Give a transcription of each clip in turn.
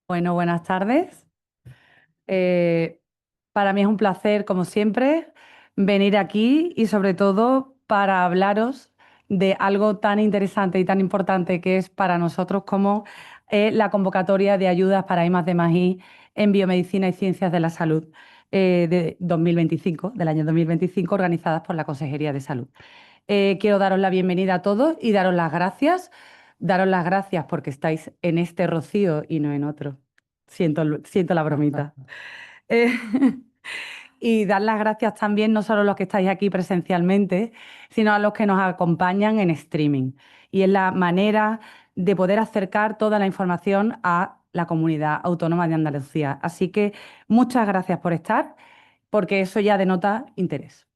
Bueno, buenas tardes. Eh, para mí es un placer, como siempre, venir aquí y sobre todo para hablaros de algo tan interesante y tan importante que es para nosotros como la convocatoria de ayudas para I+D+I en biomedicina y ciencias de la salud de 2025, del año 2025, organizadas por la Consejería de Salud. Quiero daros la bienvenida a todos y daros las gracias. Daros las gracias porque estáis en este rocío y no en otro. Siento la bromita. Eh, y dar las gracias también no solo a los que estáis aquí presencialmente, sino a los que nos acompañan en streaming. Y es la manera de poder acercar toda la información a la comunidad autónoma de Andalucía. Así que muchas gracias por estar, porque eso ya denota interés.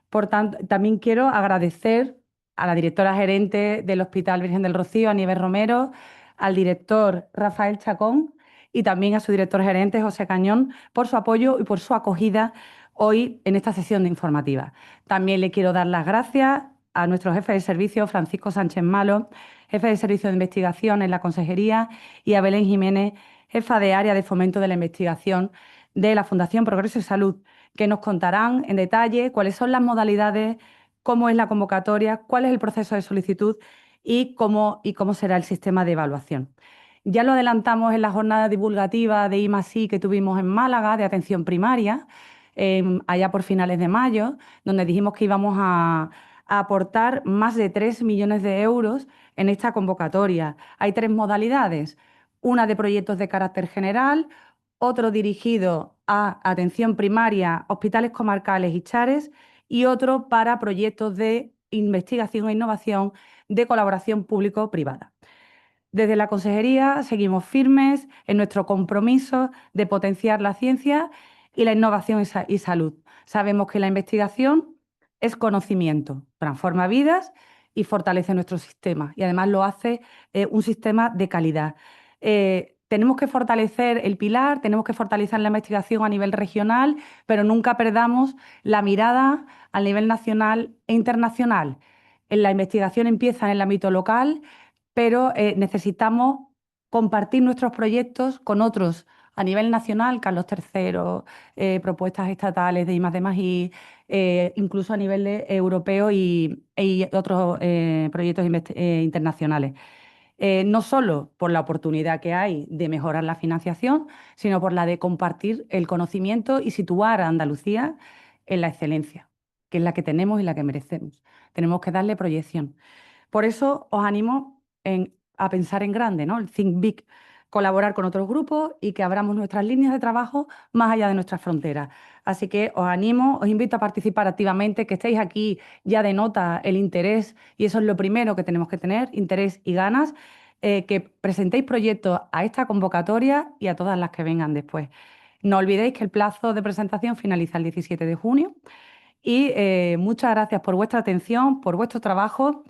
Por tanto, también quiero agradecer a la directora gerente del Hospital Virgen del Rocío, Aníbal Romero, al director Rafael Chacón y también a su director gerente, José Cañón, por su apoyo y por su acogida hoy en esta sesión de informativa. También le quiero dar las gracias a nuestro jefe de servicio, Francisco Sánchez Malo, jefe de servicio de investigación en la Consejería, y a Belén Jiménez, jefa de área de fomento de la investigación de la Fundación Progreso y Salud, que nos contarán en detalle cuáles son las modalidades, cómo es la convocatoria, cuál es el proceso de solicitud y cómo será el sistema de evaluación. Ya lo adelantamos en la jornada divulgativa de I+I que tuvimos en Málaga, de atención primaria, allá por finales de mayo, donde dijimos que íbamos a aportar más de 3 millones de euros en esta convocatoria. Hay tres modalidades: una de proyectos de carácter general, otro dirigido a atención primaria, hospitales comarcales y chares, y otro para proyectos de investigación e innovación de colaboración público-privada. Desde la Consejería seguimos firmes en nuestro compromiso de potenciar la ciencia y la innovación y salud. Sabemos que la investigación es conocimiento, transforma vidas y fortalece nuestro sistema, y además lo hace un sistema de calidad. Tenemos que fortalecer el pilar, tenemos que fortalecer la investigación a nivel regional, pero nunca perdamos la mirada a nivel nacional e internacional. La investigación empieza en el ámbito local, pero necesitamos compartir nuestros proyectos con otros a nivel nacional, Carlos III, propuestas estatales de I+D+I, incluso a nivel europeo y otros proyectos internacionales. No solo por la oportunidad que hay de mejorar la financiación, sino por la de compartir el conocimiento y situar a Andalucía en la excelencia, que es la que tenemos y la que merecemos. Tenemos que darle proyección. Por eso os animo a pensar en grande, ¿no? El Think Big, colaborar con otros grupos y que abramos nuestras líneas de trabajo más allá de nuestras fronteras. Así que os animo, os invito a participar activamente, que estéis aquí ya denota el interés, y eso es lo primero que tenemos que tener: interés y ganas, que presentéis proyectos a esta convocatoria y a todas las que vengan después. No olvidéis que el plazo de presentación finaliza el 17 de junio y muchas gracias por vuestra atención, por vuestro trabajo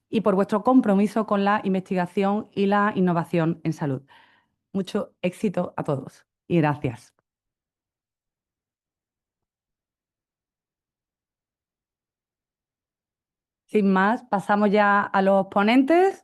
y por vuestro compromiso con la investigación y la innovación en salud. Mucho éxito a todos y gracias. Sin más, pasamos ya a los ponentes.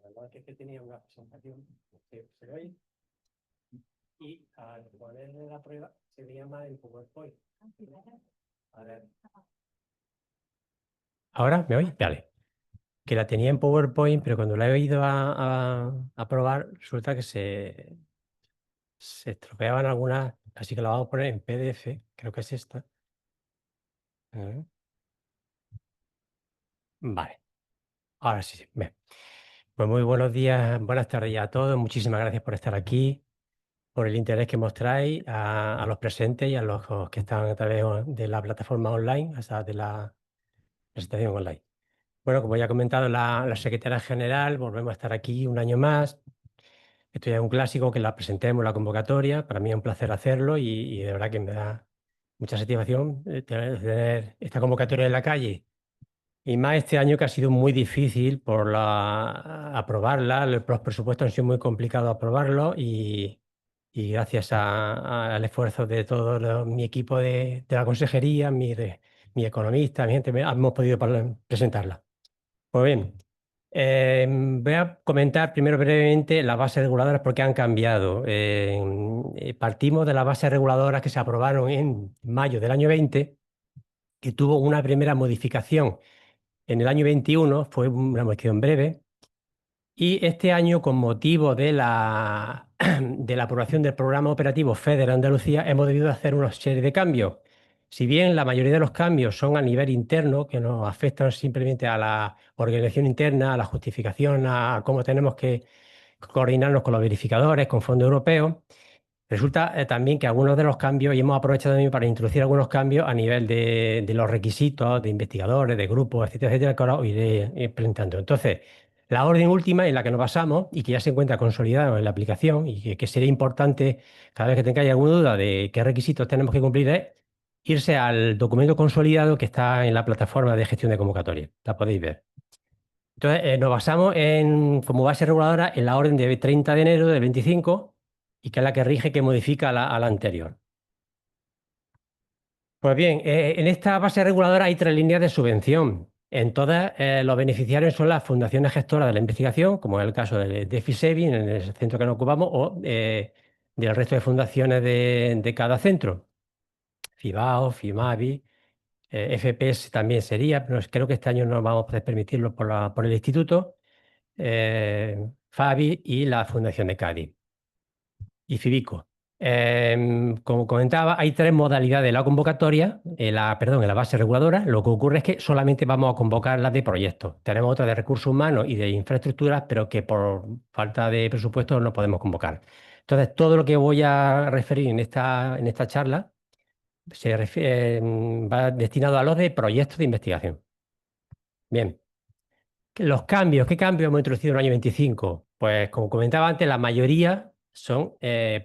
Perdón, que tenía una presentación que se oye y al poner la prueba se le llama el PowerPoint. A ver. ¿Ahora me oye? Vale. Que la tenía en PowerPoint, pero cuando la he ido a probar, resulta que se estropeaban algunas, así que la vamos a poner en PDF, creo que es esta. A ver. Vale, ahora sí, sí. Bien. Pues muy buenos días, buenas tardes ya a todos. Muchísimas gracias por estar aquí, por el interés que mostráis a los presentes y a los que están a través de la plataforma online, o sea, de la presentación online. Bueno, como ya ha comentado la secretaria general, volvemos a estar aquí un año más Esto ya es un clásico que la presentemos, la convocatoria. Para mí es un placer hacerlo y de verdad que me da mucha satisfacción tener esta convocatoria en la calle. Y más este año que ha sido muy difícil por aprobarla, los presupuestos han sido muy complicados aprobarlos y gracias al esfuerzo de todo mi equipo de la consejería, mi economista, mi gente, hemos podido presentarla. Pues bien, voy a comentar primero brevemente las bases reguladoras porque han cambiado. Partimos de las bases reguladoras que se aprobaron en mayo del año 20, que tuvo una primera modificación en el año 21, fue una modificación breve, y este año, con motivo de de la aprobación del programa operativo FEDER Andalucía, hemos debido hacer una serie de cambios. Si bien la mayoría de los cambios son a nivel interno, que nos afectan simplemente a la organización interna, a la justificación, a cómo tenemos que coordinarnos con los verificadores, con fondos europeos, resulta también que algunos de los cambios, y hemos aprovechado también para introducir algunos cambios a nivel de los requisitos de investigadores, de grupos, etcétera, etcétera, que ahora os iré presentando. Entonces, la orden última en la que nos basamos y que ya se encuentra consolidada en la aplicación y que sería importante cada vez que tengáis alguna duda de qué requisitos tenemos que cumplir es irse al documento consolidado que está en la plataforma de gestión de convocatoria. La podéis ver. Entonces, nos basamos como base reguladora en la orden de 30 de enero del 25 y que es la que rige, que modifica a la anterior. Pues bien, en esta base reguladora hay tres líneas de subvención. En todas, los beneficiarios son las fundaciones gestoras de la investigación, como es el caso de FISEBI, en el centro que nos ocupamos, o del resto de fundaciones de cada centro. FIBAO, FIMABI, FPS también sería, pero creo que este año no vamos a poder permitirlo por el instituto. FABI y la Fundación de Cádiz y Fibico. Como comentaba, hay tres modalidades de la convocatoria, en la base reguladora. Lo que ocurre es que solamente vamos a convocar las de proyectos. Tenemos otras de recursos humanos y de infraestructuras, pero que por falta de presupuesto no podemos convocar. Entonces, todo lo que voy a referir en esta charla va destinado a los de proyectos de investigación. Bien. Los cambios, ¿qué cambios hemos introducido en el año 25? Pues como comentaba antes, la mayoría son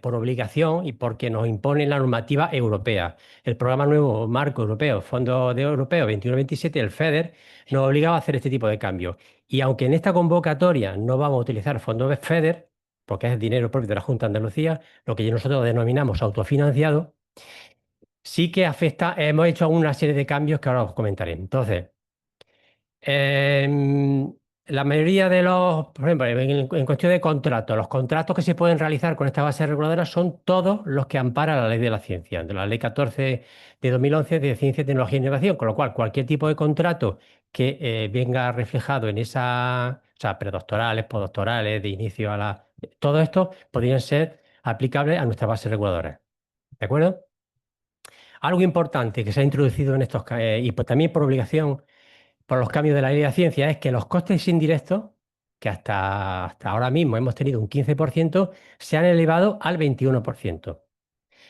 por obligación y porque nos impone la normativa europea. El programa nuevo marco europeo, Fondo de Europeo 21-27, el FEDER, nos obligaba a hacer este tipo de cambios. Y aunque en esta convocatoria no vamos a utilizar fondos FEDER, porque es dinero propio de la Junta de Andalucía, lo que nosotros denominamos autofinanciado, sí que afecta, hemos hecho una serie de cambios que ahora os comentaré. Entonces, la mayoría de por ejemplo, en cuestión de contratos, los contratos que se pueden realizar con esta base reguladora son todos los que ampara la ley de la ciencia, de la ley 14 de 2011 de Ciencia, Tecnología e Innovación, con lo cual cualquier tipo de contrato que venga reflejado en o sea, predoctorales, postdoctorales, de inicio a todo esto podrían ser aplicables a nuestra base reguladora. ¿De acuerdo? Algo importante que se ha introducido en y pues también por obligación por los cambios de la ley de la ciencia es que los costes indirectos, que hasta ahora mismo hemos tenido un 15%, se han elevado al 21%.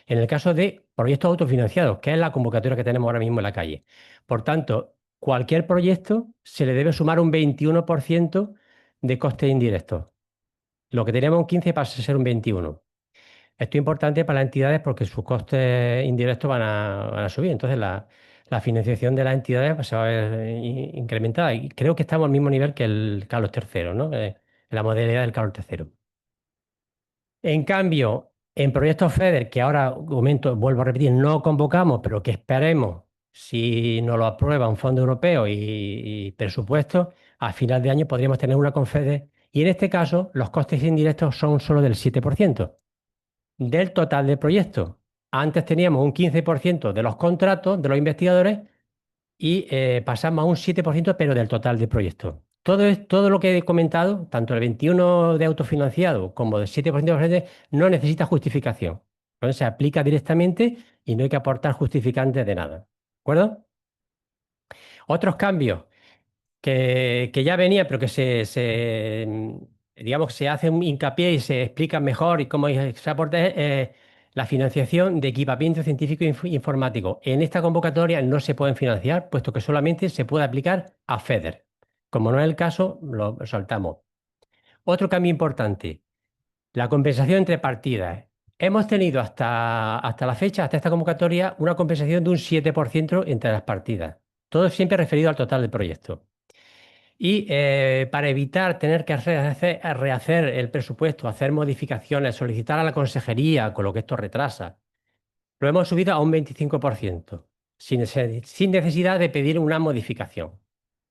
En el caso de proyectos autofinanciados, que es la convocatoria que tenemos ahora mismo en la calle. Por tanto, cualquier proyecto se le debe sumar un 21% de costes indirectos. Lo que teníamos un 15 pasa a ser un 21. Esto es importante para las entidades porque sus costes indirectos van a subir. Entonces, la financiación de las entidades pues, se va a ver incrementada. Y creo que estamos al mismo nivel que el Carlos III, ¿no? La modalidad del Carlos III. En cambio, en proyectos FEDER, que ahora comento, vuelvo a repetir, no convocamos, pero que esperemos, si nos lo aprueba un fondo europeo y presupuesto, a final de año podríamos tener una con FEDER. Y en este caso, los costes indirectos son solo del 7% del total del proyecto. Antes teníamos un 15% de los contratos de los investigadores y pasamos a un 7%, pero del total del proyecto. Todo lo que he comentado, tanto el 21 de autofinanciado como del 7% de frente, no necesita justificación. Entonces se aplica directamente y no hay que aportar justificantes de nada. ¿De acuerdo? Otros cambios que ya venía, pero que digamos, se hace un hincapié y se explica mejor y cómo se aporta la financiación de equipamiento científico e informático. En esta convocatoria no se pueden financiar, puesto que solamente se puede aplicar a FEDER. Como no es el caso, lo saltamos. Otro cambio importante. La compensación entre partidas. Hemos tenido hasta la fecha, hasta esta convocatoria, una compensación de un 7% entre las partidas. Todo siempre referido al total del proyecto. Y para evitar tener que rehacer el presupuesto, hacer modificaciones, solicitar a la consejería, con lo que esto retrasa, lo hemos subido a un 25%, sin necesidad de pedir una modificación.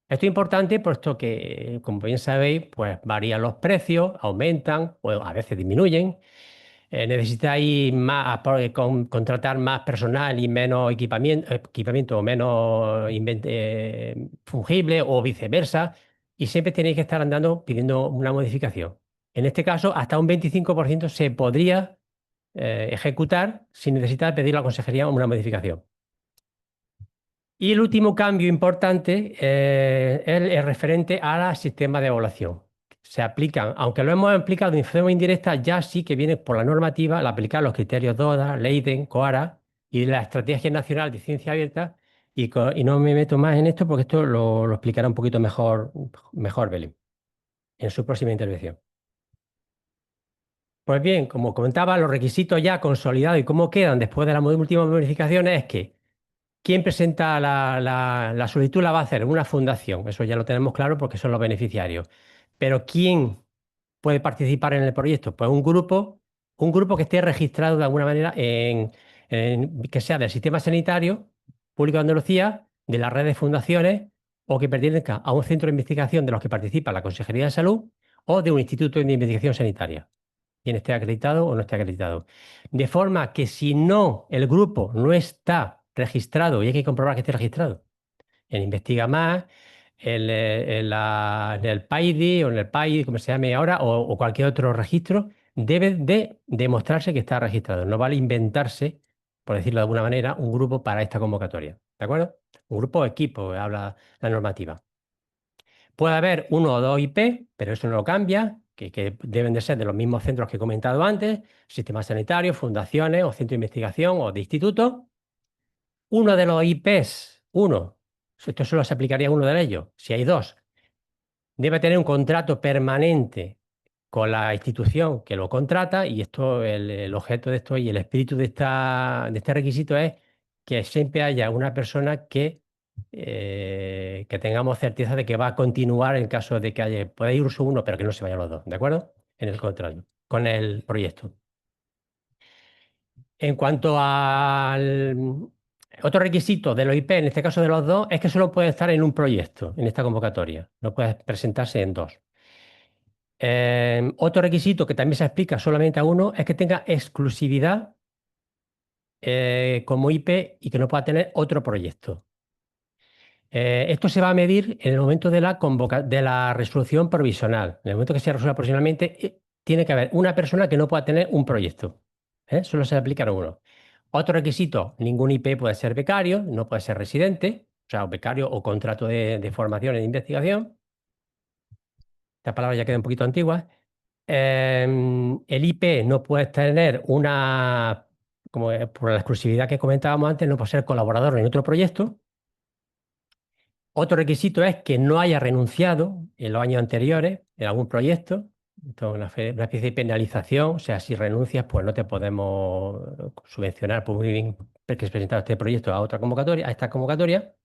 Esto es importante puesto que, como bien sabéis, pues varían los precios, aumentan o a veces disminuyen. Necesitáis contratar más personal y menos equipamiento o menos fungible o viceversa, y siempre tenéis que estar andando pidiendo una modificación. En este caso, hasta un 25% se podría ejecutar sin necesidad de pedir a la consejería una modificación. Y el último cambio importante es el referente al sistema de evaluación. Se aplican, aunque lo hemos aplicado de forma indirecta, ya sí que viene por la normativa al aplicar los criterios DODA, Leiden, COARA y la Estrategia Nacional de Ciencia Abierta. Y no me meto más en esto porque esto lo explicará un poquito mejor Belén, en su próxima intervención. Pues bien, como comentaba, los requisitos ya consolidados y cómo quedan después de las últimas modificaciones es que ¿quién presenta la solicitud? La va a hacer una fundación, eso ya lo tenemos claro porque son los beneficiarios. Pero ¿quién puede participar en el proyecto? Pues un grupo que esté registrado de alguna manera que sea del sistema sanitario público de Andalucía, de la red de fundaciones, o que pertenezca a un centro de investigación de los que participa la Consejería de Salud o de un instituto de investigación sanitaria, quien esté acreditado o no esté acreditado. De forma que si no, el grupo no está registrado, y hay que comprobar que esté registrado en Investiga Más, en el PAIDI o en el PAIDI, como se llame ahora, o cualquier otro registro, debe de demostrarse que está registrado. No vale inventarse, por decirlo de alguna manera, un grupo para esta convocatoria. ¿De acuerdo? Un grupo o equipo, habla la normativa. Puede haber uno o dos IP, pero eso no lo cambia, que deben de ser de los mismos centros que he comentado antes, sistemas sanitarios, fundaciones o centros de investigación o de institutos. Uno de los IPs, esto solo se aplicaría a uno de ellos. Si hay dos, debe tener un contrato permanente con la institución que lo contrata, y esto, el objeto de esto y el espíritu de este requisito es que siempre haya una persona que tengamos certeza de que va a continuar en caso de que pueda ir uno, pero que no se vayan los dos, ¿de acuerdo? En el contrato, con el proyecto. En cuanto al otro requisito de los IP, en este caso de los dos, es que solo puede estar en un proyecto, en esta convocatoria. No puede presentarse en dos. Otro requisito que también se explica solamente a uno es que tenga exclusividad como IP y que no pueda tener otro proyecto. Esto se va a medir en el momento de la resolución provisional. En el momento que se resuelva provisionalmente, tiene que haber una persona que no pueda tener un proyecto. Solo se aplica a uno. Otro requisito: ningún IP puede ser becario, no puede ser residente, o sea, becario o contrato de formación e de investigación. Esta palabra ya queda un poquito antigua. El IP no puede tener por la exclusividad que comentábamos antes, no puede ser colaborador en otro proyecto. Otro requisito es que no haya renunciado en los años anteriores en algún proyecto. Esto es una especie de penalización. O sea, si renuncias, pues no te podemos subvencionar por muy bien que has presentado este proyecto a esta convocatoria.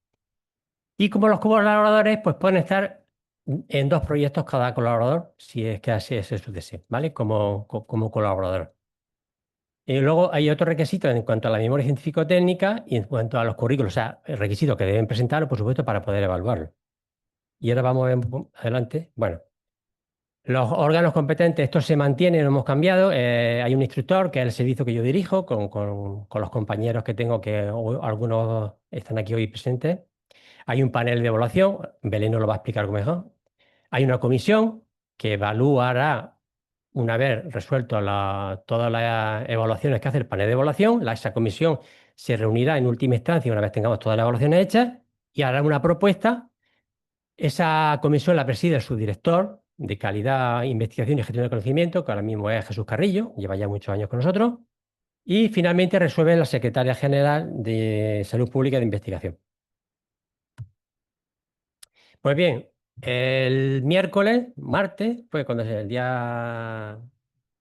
Y como los colaboradores, pues pueden estar en dos proyectos cada colaborador, si es que así es su deseo, ¿vale? Como colaborador. Y luego hay otro requisito en cuanto a la memoria científico-técnica y en cuanto a los currículos, o sea, el requisito que deben presentar, por supuesto, para poder evaluarlo. Y ahora vamos a ver adelante. Bueno, los órganos competentes, estos se mantienen, no hemos cambiado. Hay un instructor, que es el servicio que yo dirijo, con los compañeros que tengo, algunos están aquí hoy presentes. Hay un panel de evaluación, Belén nos lo va a explicar mejor. Hay una comisión que evaluará, una vez resuelto todas las evaluaciones que hace el panel de evaluación. Esa comisión se reunirá en última instancia una vez tengamos todas las evaluaciones hechas y hará una propuesta. Esa comisión la preside el subdirector de Calidad, Investigación y Gestión del Conocimiento, que ahora mismo es Jesús Carrillo, lleva ya muchos años con nosotros. Y finalmente resuelve la Secretaria General de Salud Pública y de Investigación. Pues bien, el martes, pues cuando es el día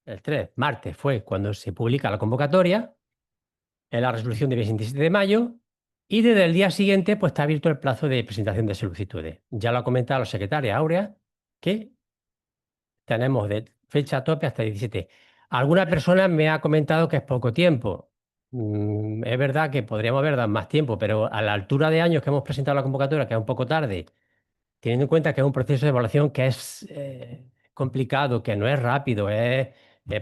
el 3, martes, fue cuando se publica la convocatoria, en la resolución del 27 de mayo, y desde el día siguiente pues está abierto el plazo de presentación de solicitudes. Ya lo ha comentado la secretaria Aurea, que tenemos de fecha tope hasta el 17. Alguna persona me ha comentado que es poco tiempo. Es verdad que podríamos haber dado más tiempo, pero a la altura de años que hemos presentado la convocatoria, que es un poco tarde, teniendo en cuenta que es un proceso de evaluación que es complicado, que no es rápido,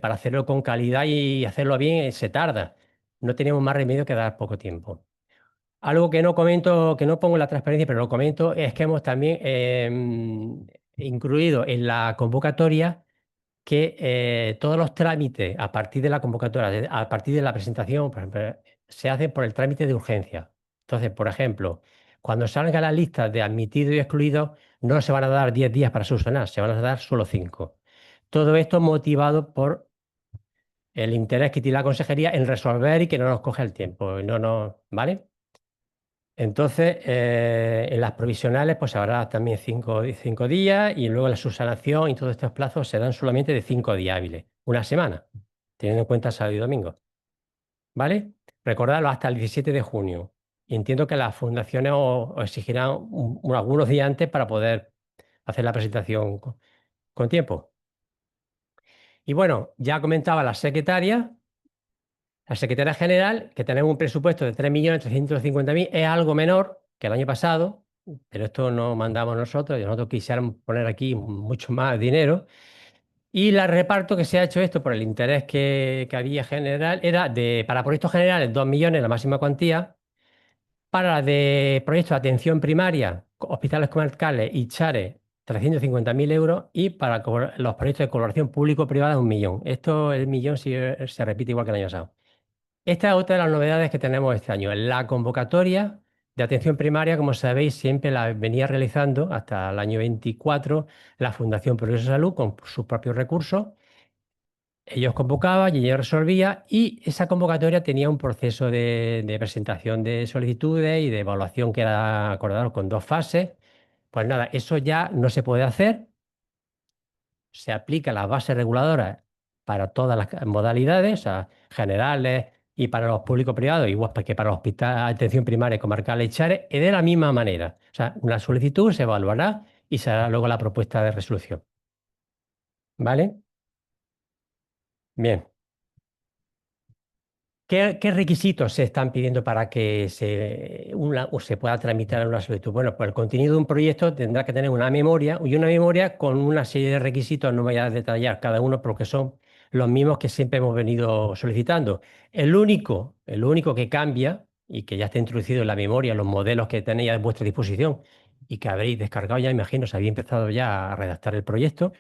para hacerlo con calidad y hacerlo bien se tarda. No tenemos más remedio que dar poco tiempo. Algo que no comento, que no pongo en la transparencia, pero lo comento, es que hemos también incluido en la convocatoria que todos los trámites a partir de la convocatoria, a partir de la presentación, por ejemplo, se hacen por el trámite de urgencia. Entonces, por ejemplo, cuando salga la lista de admitidos y excluidos, no se van a dar 10 días para subsanar, se van a dar solo 5. Todo esto motivado por el interés que tiene la consejería en resolver y que no nos coge el tiempo. No, no, ¿vale? Entonces, en las provisionales, pues habrá también 5 días y luego la subsanación y todos estos plazos serán solamente de 5 días hábiles, una semana, teniendo en cuenta sábado y domingo. ¿Vale? Recordadlo hasta el 17 de junio. Y entiendo que las fundaciones os exigirán algunos días antes para poder hacer la presentación con tiempo. Y bueno, ya comentaba la secretaria general, que tenemos un presupuesto de 3.350.000, es algo menor que el año pasado, pero esto no mandamos nosotros, y nosotros quisiéramos poner aquí mucho más dinero. Y la reparto que se ha hecho esto por el interés que había general era para proyectos generales 2 millones, la máxima cuantía, para de proyectos de atención primaria, hospitales comarcales y CHARES, 350.000 euros, y para los proyectos de colaboración público-privada 1 millón. Esto, el millón, sí, se repite igual que el año pasado. Esta es otra de las novedades que tenemos este año. La convocatoria de atención primaria, como sabéis, siempre la venía realizando hasta el año 24 la Fundación Progreso de Salud con sus propios recursos. Ellos convocaban y ellos resolvían, y esa convocatoria tenía un proceso de presentación de solicitudes y de evaluación que era acordado con 2 fases. Pues nada, eso ya no se puede hacer. Se aplica las bases reguladoras para todas las modalidades, o sea, generales y para los públicos privados, igual que para los hospitales de atención primaria, comarcal y CHARES, y de la misma manera. O sea, una solicitud se evaluará y se hará luego la propuesta de resolución. ¿Vale? Bien. ¿Qué requisitos se están pidiendo para que o se pueda tramitar una solicitud? Bueno, pues el contenido de un proyecto tendrá que tener una memoria, y una memoria con una serie de requisitos. No me voy a detallar cada uno porque son los mismos que siempre hemos venido solicitando. El único que cambia y que ya está introducido en la memoria, los modelos que tenéis a vuestra disposición y que habréis descargado ya, imagino, se había empezado ya a redactar el proyecto,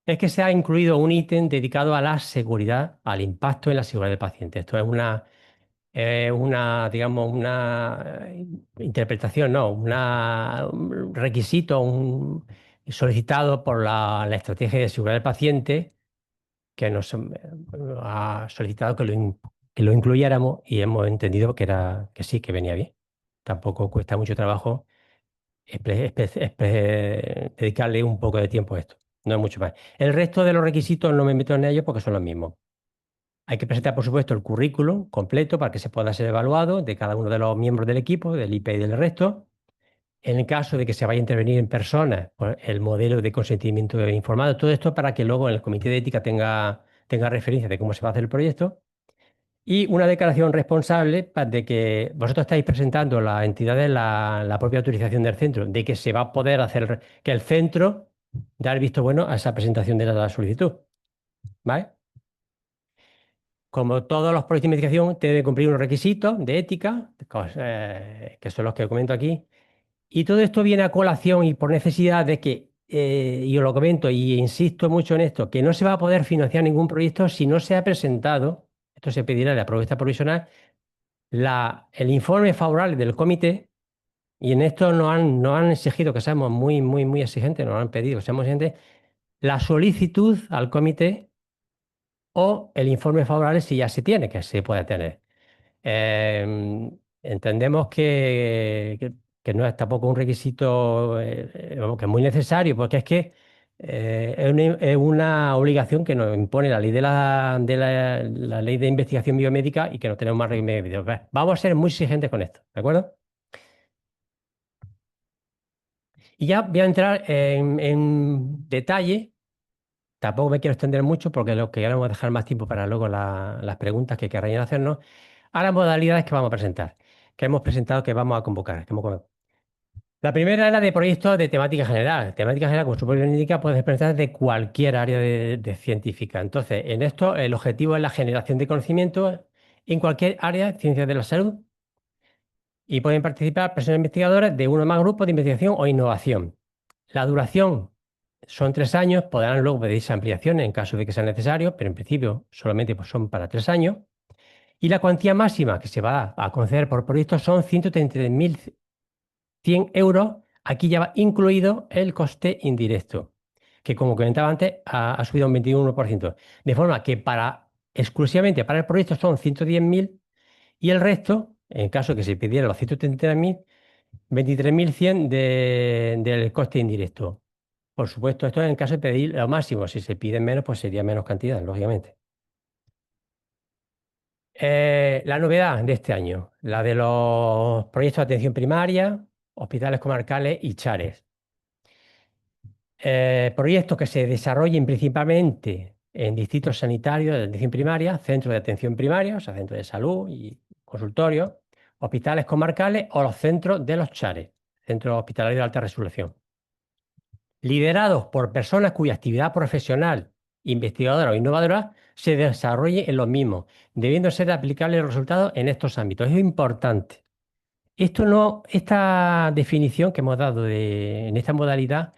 es que se ha incluido un ítem dedicado a la seguridad, al impacto en la seguridad del paciente. Esto es digamos, una interpretación, no, un requisito solicitado por la Estrategia de Seguridad del Paciente, que nos ha solicitado que lo incluyéramos, y hemos entendido que sí, que venía bien. Tampoco cuesta mucho trabajo dedicarle un poco de tiempo a esto. No es mucho más. El resto de los requisitos no me meto en ellos porque son los mismos. Hay que presentar, por supuesto, el currículum completo para que se pueda ser evaluado de cada uno de los miembros del equipo, del IP y del resto. En el caso de que se vaya a intervenir en persona, pues el modelo de consentimiento informado, todo esto para que luego en el comité de ética tenga referencia de cómo se va a hacer el proyecto. Y una declaración responsable de que vosotros estáis presentando a las entidades la propia autorización del centro, de que se va a poder hacer, que el centro da el visto bueno a esa presentación de la solicitud. ¿Vale? Como todos los proyectos de investigación, tiene que cumplir unos requisitos de ética, que son los que comento aquí. Y todo esto viene a colación y por necesidad de que, y os lo comento y insisto mucho en esto, que no se va a poder financiar ningún proyecto si no se ha presentado, esto se pedirá de la propuesta provisional, el informe favorable del comité. Y en esto nos han exigido que seamos muy, muy, muy exigentes, nos han pedido que seamos exigentes, la solicitud al comité o el informe favorable si ya se tiene, que se puede tener. Entendemos que no es tampoco un requisito que es muy necesario, porque es que Es una obligación que nos impone la ley la ley de investigación biomédica y que no tenemos más remedio. Vamos a ser muy exigentes con esto, ¿de acuerdo? Y ya voy a entrar en detalle. Tampoco me quiero extender mucho porque lo que vamos a dejar más tiempo para luego las preguntas que querráis hacernos. A las modalidades que vamos a presentar, que hemos presentado, que vamos a convocar. La primera es la de proyectos de temática general. Temática general, como su propio nombre indica, puede presentar de cualquier área de científica. Entonces, en esto, el objetivo es la generación de conocimiento en cualquier área de ciencias de la salud y pueden participar personas investigadoras de uno o más grupos de investigación o innovación. La duración son 3 años, podrán luego pedirse ampliaciones en caso de que sea necesario, pero en principio solamente pues, son para 3 años. Y la cuantía máxima que se va a conceder por proyecto son 133.100 euros. Aquí ya va incluido el coste indirecto, que como comentaba antes, ha subido un 21%. De forma que exclusivamente para el proyecto son 110.000 y el resto, en caso de que se pidiera los 133.000, 23.100 del coste indirecto. Por supuesto, esto es en caso de pedir lo máximo. Si se piden menos, pues sería menos cantidad, lógicamente. La novedad de este año, la de los proyectos de atención primaria, hospitales comarcales y chares. Proyectos que se desarrollen principalmente en distritos sanitarios de atención primaria, centros de atención primaria, o sea, centros de salud y consultorios, hospitales comarcales o los centros de los chares, centros hospitalarios de alta resolución. Liderados por personas cuya actividad profesional, investigadora o innovadora se desarrolle en los mismos, debiendo ser aplicables los resultados en estos ámbitos. Es importante. Esta definición que hemos dado en esta modalidad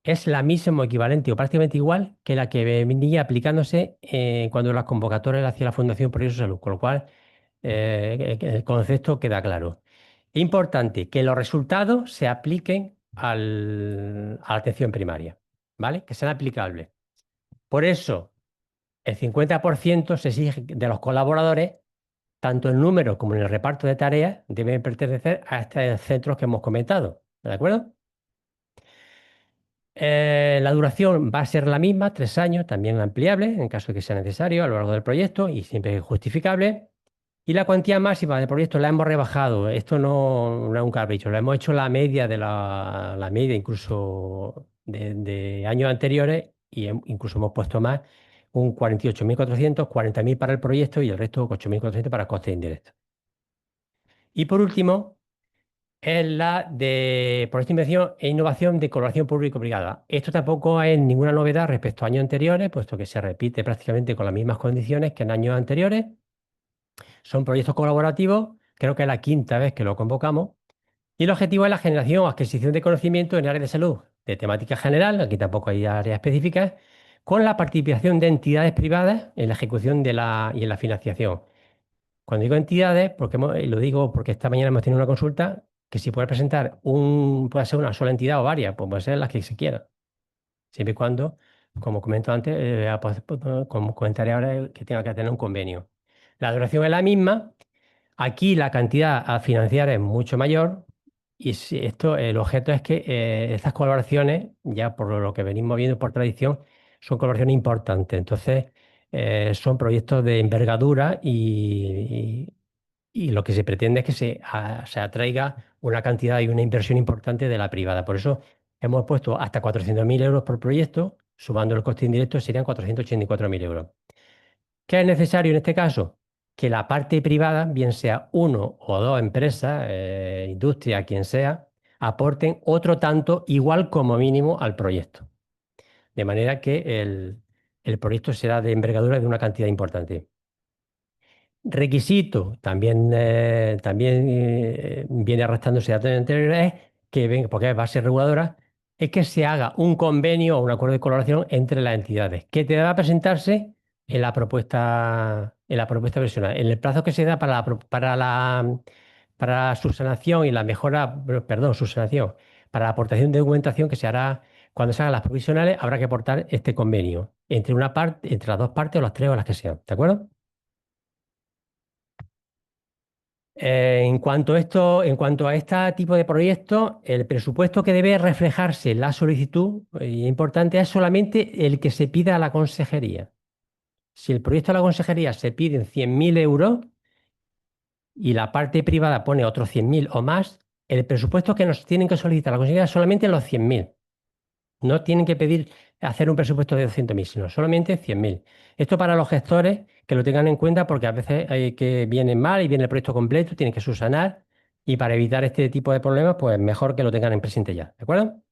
es la misma o equivalente o prácticamente igual que la que venía aplicándose cuando las convocatorias las hacía la Fundación Progreso Salud, con lo cual el concepto queda claro. Es importante que los resultados se apliquen a la atención primaria, ¿vale? Que sean aplicables. Por eso, el 50% se exige de los colaboradores, tanto en número como en el reparto de tareas, deben pertenecer a estos centros que hemos comentado, ¿de acuerdo? La duración va a ser la misma, 3 años, también ampliable en caso de que sea necesario a lo largo del proyecto y siempre justificable. Y la cuantía máxima del proyecto la hemos rebajado. Esto no es un capricho, lo hemos hecho la media de la media incluso de años anteriores y incluso hemos puesto más, un 48.400, 40.000 para el proyecto y el resto 8.400 para costes indirectos. Y por último, es la de proyecto de investigación e innovación de colaboración público-privada. Esto tampoco es ninguna novedad respecto a años anteriores, puesto que se repite prácticamente con las mismas condiciones que en años anteriores. Son proyectos colaborativos, creo que es la quinta vez que lo convocamos, y el objetivo es la generación o adquisición de conocimiento en áreas de salud de temática general, aquí tampoco hay áreas específicas, con la participación de entidades privadas en la ejecución y en la financiación. Cuando digo entidades, lo digo porque esta mañana hemos tenido una consulta que si puede presentar puede ser una sola entidad o varias, pues puede ser las que se quiera, siempre y cuando, como comento antes, como comentaré ahora, que tenga que tener un convenio. La duración es la misma. Aquí la cantidad a financiar es mucho mayor y si el objeto es que estas colaboraciones, ya por lo que venimos viendo por tradición, son colaboraciones importantes. Entonces, son proyectos de envergadura y lo que se pretende es que se atraiga una cantidad y una inversión importante de la privada. Por eso hemos puesto hasta 400.000 euros por proyecto, sumando el coste indirecto serían 484.000 euros. ¿Qué es necesario en este caso? Que la parte privada, bien sea uno o dos empresas, industria, quien sea, aporten otro tanto igual como mínimo al proyecto. De manera que el proyecto será de envergadura de una cantidad importante. Requisito, también viene arrastrándose de datos anteriores, porque es base reguladora, es que se haga un convenio o un acuerdo de colaboración entre las entidades, que te va a presentarse en la propuesta versional, en el plazo que se da para la subsanación y la mejora, perdón, subsanación, para la aportación de documentación que se hará cuando se hagan las provisionales, habrá que aportar este convenio entre una parte, entre las dos partes o las tres o las que sean, ¿de acuerdo? En cuanto a este tipo de proyectos, el presupuesto que debe reflejarse en la solicitud, importante, es solamente el que se pida a la consejería. Si el proyecto de la consejería se pide 100.000 euros y la parte privada pone otros 100.000 o más, el presupuesto que nos tienen que solicitar la consejería es solamente los 100.000. No tienen que pedir hacer un presupuesto de 200.000, sino solamente 100.000. Esto para los gestores que lo tengan en cuenta porque a veces hay que vienen mal y viene el proyecto completo, tienen que subsanar y para evitar este tipo de problemas, pues mejor que lo tengan en presente ya. ¿De acuerdo?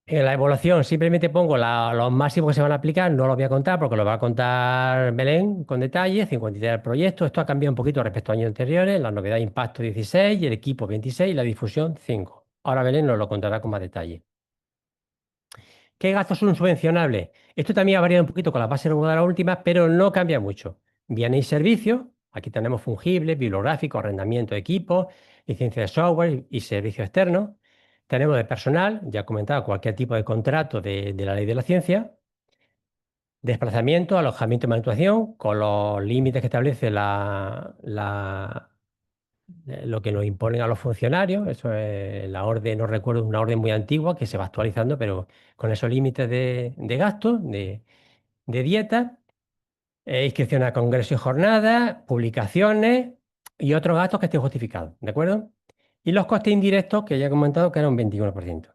En la evaluación simplemente pongo los máximos que se van a aplicar, no los voy a contar porque lo va a contar Belén con detalle, 53 del proyecto. Esto ha cambiado un poquito respecto a años anteriores, la novedad de impacto 16, el equipo 26 y la difusión 5. Ahora Belén nos lo contará con más detalle. ¿Qué gastos son subvencionables? Esto también ha variado un poquito con la base reguladora última, pero no cambia mucho. Bienes y servicios, aquí tenemos fungibles, bibliográficos, arrendamiento de equipos, licencia de software y servicios externos. Tenemos de personal, ya he comentado, cualquier tipo de contrato de la ley de la ciencia. Desplazamiento, alojamiento y manutención, con los límites que establece lo que nos imponen a los funcionarios. Eso es la orden, no recuerdo, una orden muy antigua que se va actualizando, pero con esos límites de gastos, de dieta, inscripción a congresos y jornadas, publicaciones y otros gastos que estén justificados. ¿De acuerdo? Y los costes indirectos, que ya he comentado que eran un 21%.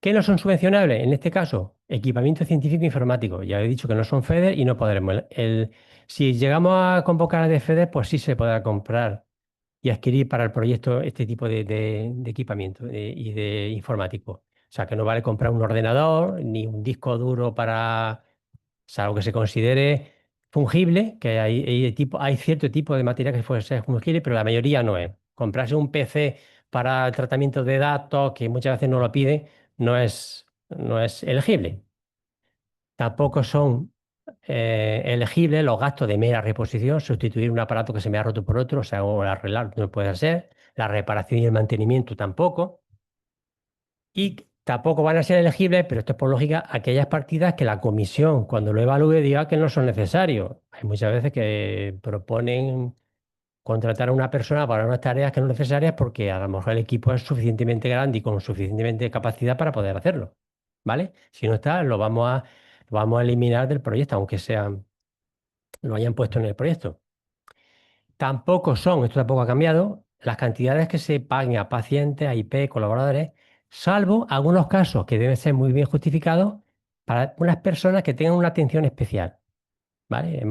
¿Qué no son subvencionables? En este caso, equipamiento científico e informático. Ya he dicho que no son FEDER y no podremos. Si llegamos a convocar de FEDER, pues sí se podrá comprar y adquirir para el proyecto este tipo de equipamiento y de informático. O sea, que no vale comprar un ordenador ni un disco duro para, salvo que se considere fungible, que hay cierto tipo de material que puede ser fungible, pero la mayoría no es. Comprarse un PC para el tratamiento de datos, que muchas veces no lo piden, no es elegible. Tampoco son elegibles los gastos de mera reposición, sustituir un aparato que se me ha roto por otro, o sea, o arreglar, no puede ser. La reparación y el mantenimiento tampoco. Y tampoco van a ser elegibles, pero esto es por lógica, aquellas partidas que la comisión, cuando lo evalúe, diga que no son necesarios. Hay muchas veces que proponen contratar a una persona para unas tareas que no son necesarias porque a lo mejor el equipo es suficientemente grande y con suficientemente capacidad para poder hacerlo. ¿Vale? Si no está, lo vamos a eliminar del proyecto, aunque lo hayan puesto en el proyecto. Tampoco son, esto tampoco ha cambiado, las cantidades que se paguen a pacientes, a IP, colaboradores, salvo algunos casos que deben ser muy bien justificados para unas personas que tengan una atención especial. ¿Vale?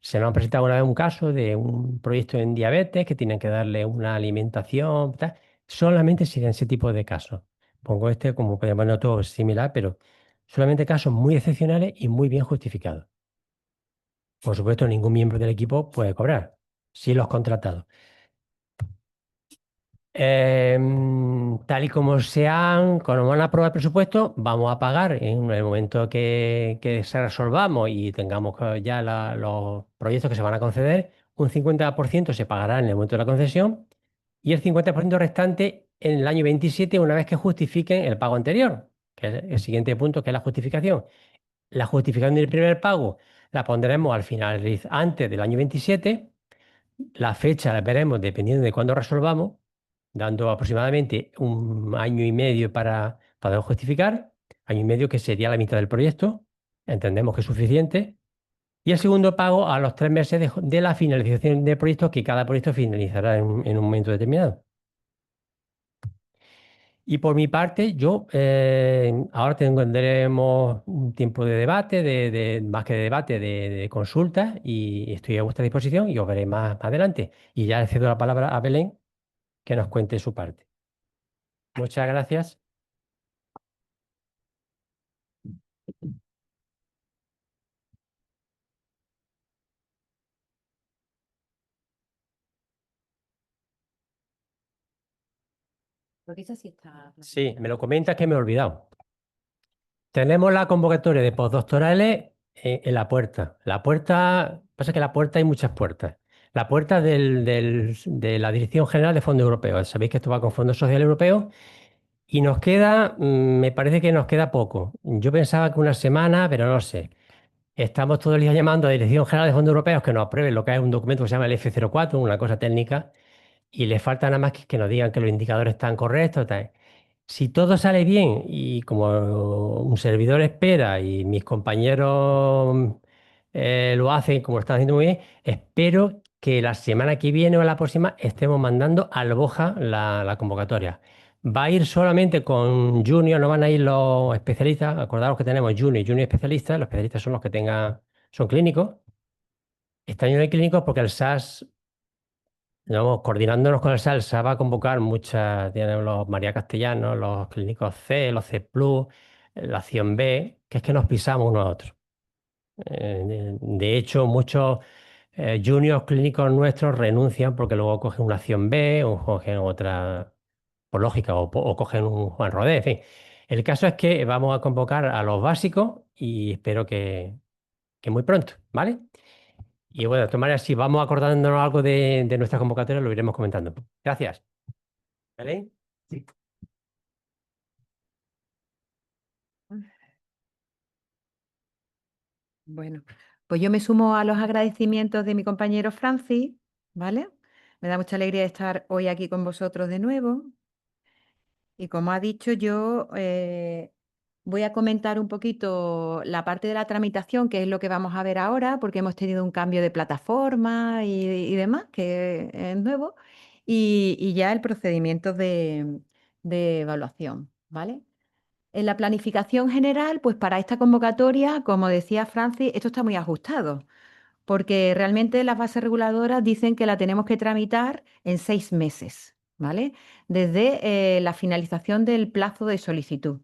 Se nos ha presentado una vez un caso de un proyecto en diabetes que tienen que darle una alimentación, tal, solamente si en ese tipo de casos. Pongo este como podemos poner otro similar, pero solamente casos muy excepcionales y muy bien justificados. Por supuesto, ningún miembro del equipo puede cobrar, si los contratados. Tal y como cuando van a aprobar el presupuesto, vamos a pagar en el momento que se resolvamos y tengamos ya los proyectos que se van a conceder, un 50% se pagará en el momento de la concesión y el 50% restante en el año 27 una vez que justifiquen el pago anterior, que es el siguiente punto, que es la justificación. La justificación del primer pago la pondremos al final, antes del año 27. La fecha la veremos dependiendo de cuándo resolvamos, dando aproximadamente un año y medio para poder justificar, año y medio que sería la mitad del proyecto, entendemos que es suficiente, y el segundo pago a los 3 meses de la finalización del proyecto, que cada proyecto finalizará en un momento determinado. Y por mi parte, yo ahora tendremos un tiempo de debate, más que de debate, de consulta, y estoy a vuestra disposición y os veré más adelante. Y ya le cedo la palabra a Belén que nos cuente su parte. Muchas gracias. Porque eso sí está Sí, me lo planificado. comentas que me he olvidado. Tenemos la convocatoria de postdoctorales en la puerta. La puerta, pasa que la puerta hay muchas puertas. La puerta de la Dirección General de Fondos Europeos. Sabéis que esto va con Fondos Social Europeos y me parece que nos queda poco. Yo pensaba que una semana, pero no sé. Estamos todo el día llamando a la Dirección General de Fondos Europeos que nos aprueben lo que es un documento que se llama el F04, una cosa técnica, y les falta nada más que nos digan que los indicadores están correctos, tal. Si todo sale bien y como un servidor espera y mis compañeros lo hacen como lo están haciendo muy bien, espero que la semana que viene o la próxima estemos mandando al Boja la convocatoria. Va a ir solamente con junior, no van a ir los especialistas. Acordaros que tenemos junior y junior especialistas. Los especialistas son los que son clínicos. Este año no hay clínicos porque el SAS, digamos, coordinándonos con el SAS va a convocar muchas, tienen los María Castellanos, los clínicos C, los C+, la acción B, que es que nos pisamos unos a otros. De hecho, muchos juniors clínicos nuestros renuncian porque luego cogen una acción B o cogen otra por lógica, o cogen un Juan Rodé, en fin. El caso es que vamos a convocar a los básicos y espero que muy pronto, ¿vale? Y bueno, de todas maneras, si vamos acordándonos algo de nuestra convocatoria, lo iremos comentando. Gracias. ¿Vale? Sí. Bueno, pues yo me sumo a los agradecimientos de mi compañero Francis, ¿vale? Me da mucha alegría estar hoy aquí con vosotros de nuevo. Y como ha dicho, yo voy a comentar un poquito la parte de la tramitación, que es lo que vamos a ver ahora, porque hemos tenido un cambio de plataforma y demás, que es nuevo, y ya el procedimiento de evaluación, ¿vale? En la planificación general, pues para esta convocatoria, como decía Francis, esto está muy ajustado, porque realmente las bases reguladoras dicen que la tenemos que tramitar en 6 meses, ¿vale? Desde la finalización del plazo de solicitud.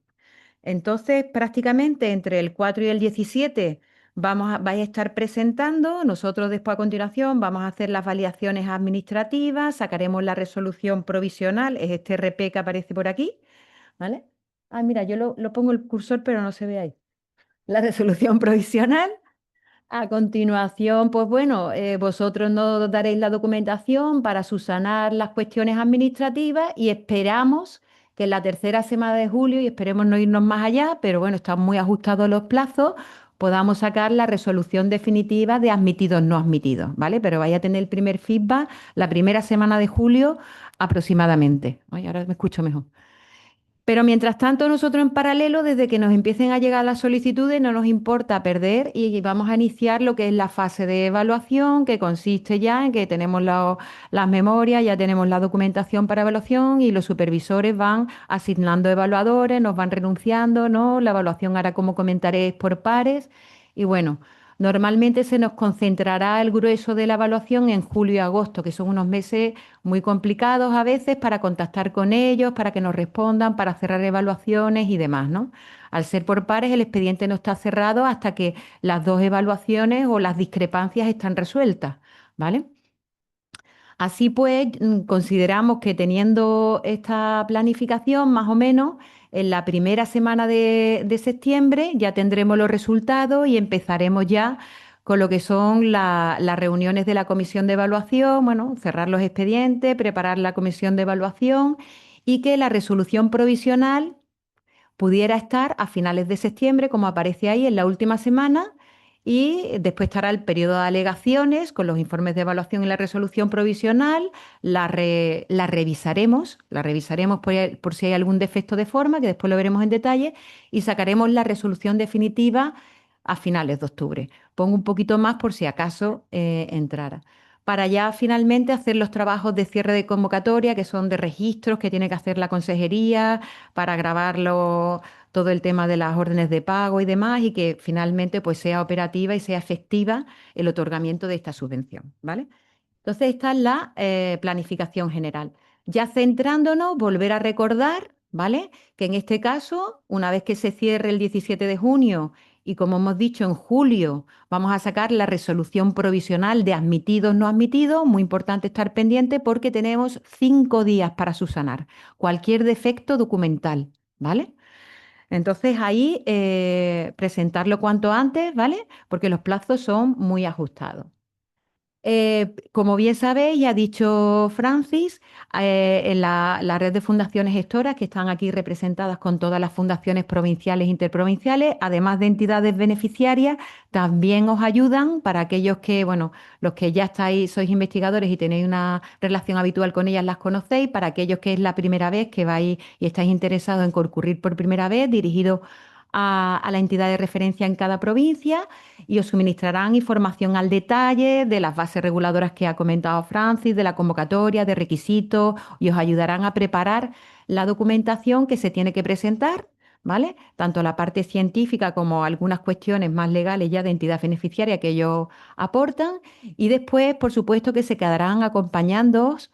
Entonces, prácticamente entre el 4 y el 17 vais a estar presentando. Nosotros después a continuación vamos a hacer las validaciones administrativas, sacaremos la resolución provisional, es este RP que aparece por aquí, ¿vale? Ah, mira, yo lo pongo el cursor, pero no se ve ahí. La resolución provisional. A continuación, pues bueno, vosotros nos daréis la documentación para subsanar las cuestiones administrativas y esperamos que en la tercera semana de julio, y esperemos no irnos más allá, pero bueno, están muy ajustados los plazos, podamos sacar la resolución definitiva de admitidos no admitidos, ¿vale? Pero vaya a tener el primer feedback la primera semana de julio aproximadamente. Ay, ahora me escucho mejor. Pero mientras tanto, nosotros en paralelo, desde que nos empiecen a llegar las solicitudes, no nos importa perder y vamos a iniciar lo que es la fase de evaluación, que consiste ya en que tenemos las memorias, ya tenemos la documentación para evaluación y los supervisores van asignando evaluadores, nos van renunciando, ¿no? La evaluación ahora, como comentaré, es por pares. Y bueno, normalmente se nos concentrará el grueso de la evaluación en julio y agosto, que son unos meses muy complicados a veces para contactar con ellos, para que nos respondan, para cerrar evaluaciones y demás, ¿no? Al ser por pares, el expediente no está cerrado hasta que las dos evaluaciones o las discrepancias están resueltas, ¿vale? Así pues, consideramos que teniendo esta planificación, más o menos, en la primera semana de septiembre ya tendremos los resultados y empezaremos ya con lo que son las reuniones de la comisión de evaluación, bueno, cerrar los expedientes, preparar la comisión de evaluación y que la resolución provisional pudiera estar a finales de septiembre, como aparece ahí en la última semana, y después estará el periodo de alegaciones con los informes de evaluación y la resolución provisional. La revisaremos por si hay algún defecto de forma, que después lo veremos en detalle, y sacaremos la resolución definitiva a finales de octubre. Pongo un poquito más por si acaso entrara. Para ya finalmente hacer los trabajos de cierre de convocatoria, que son de registros que tiene que hacer la consejería, para grabarlo todo el tema de las órdenes de pago y demás, y que finalmente pues sea operativa y sea efectiva el otorgamiento de esta subvención, ¿vale? Entonces, esta es la planificación general. Ya centrándonos, volver a recordar, ¿vale? Que en este caso, una vez que se cierre el 17 de junio y como hemos dicho, en julio vamos a sacar la resolución provisional de admitidos, no admitidos, muy importante estar pendiente porque tenemos 5 días para subsanar cualquier defecto documental, ¿vale? Entonces ahí presentarlo cuanto antes, ¿vale? Porque los plazos son muy ajustados. Como bien sabéis, ya ha dicho Francis, en la red de fundaciones gestoras que están aquí representadas con todas las fundaciones provinciales e interprovinciales, además de entidades beneficiarias, también os ayudan para aquellos que, bueno, los que ya estáis, sois investigadores y tenéis una relación habitual con ellas, las conocéis, para aquellos que es la primera vez que vais y estáis interesados en concurrir por primera vez, dirigido a la entidad de referencia en cada provincia y os suministrarán información al detalle de las bases reguladoras que ha comentado Francis, de la convocatoria, de requisitos y os ayudarán a preparar la documentación que se tiene que presentar, ¿vale? Tanto la parte científica como algunas cuestiones más legales ya de entidad beneficiaria que ellos aportan y después, por supuesto, que se quedarán acompañándoos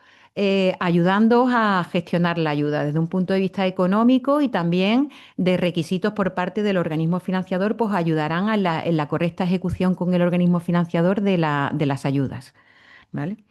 ayudándoos a gestionar la ayuda desde un punto de vista económico y también de requisitos por parte del organismo financiador, pues ayudarán en la correcta ejecución con el organismo financiador de las ayudas. ¿Vale?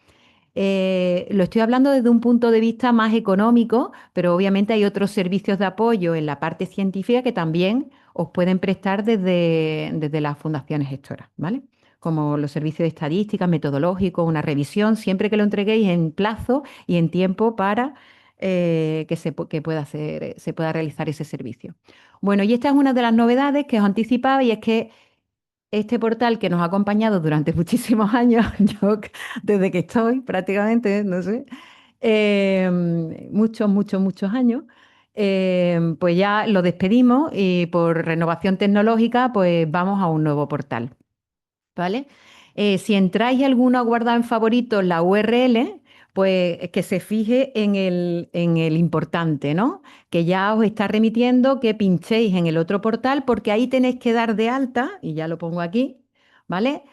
Lo estoy hablando desde un punto de vista más económico, pero obviamente hay otros servicios de apoyo en la parte científica que también os pueden prestar desde las fundaciones gestoras, ¿vale? Como los servicios de estadística, metodológico, una revisión, siempre que lo entreguéis en plazo y en tiempo para que pueda se pueda realizar ese servicio. Bueno, y esta es una de las novedades que os anticipaba y es que este portal que nos ha acompañado durante muchísimos años, yo desde que estoy prácticamente, no sé, muchos años, pues ya lo despedimos y por renovación tecnológica, pues vamos a un nuevo portal. ¿Vale? Si entráis alguno a guardar en favoritos la URL, pues que se fije en el importante, ¿no? Que ya os está remitiendo que pinchéis en el otro portal porque ahí tenéis que dar de alta, y ya lo pongo aquí, ¿vale?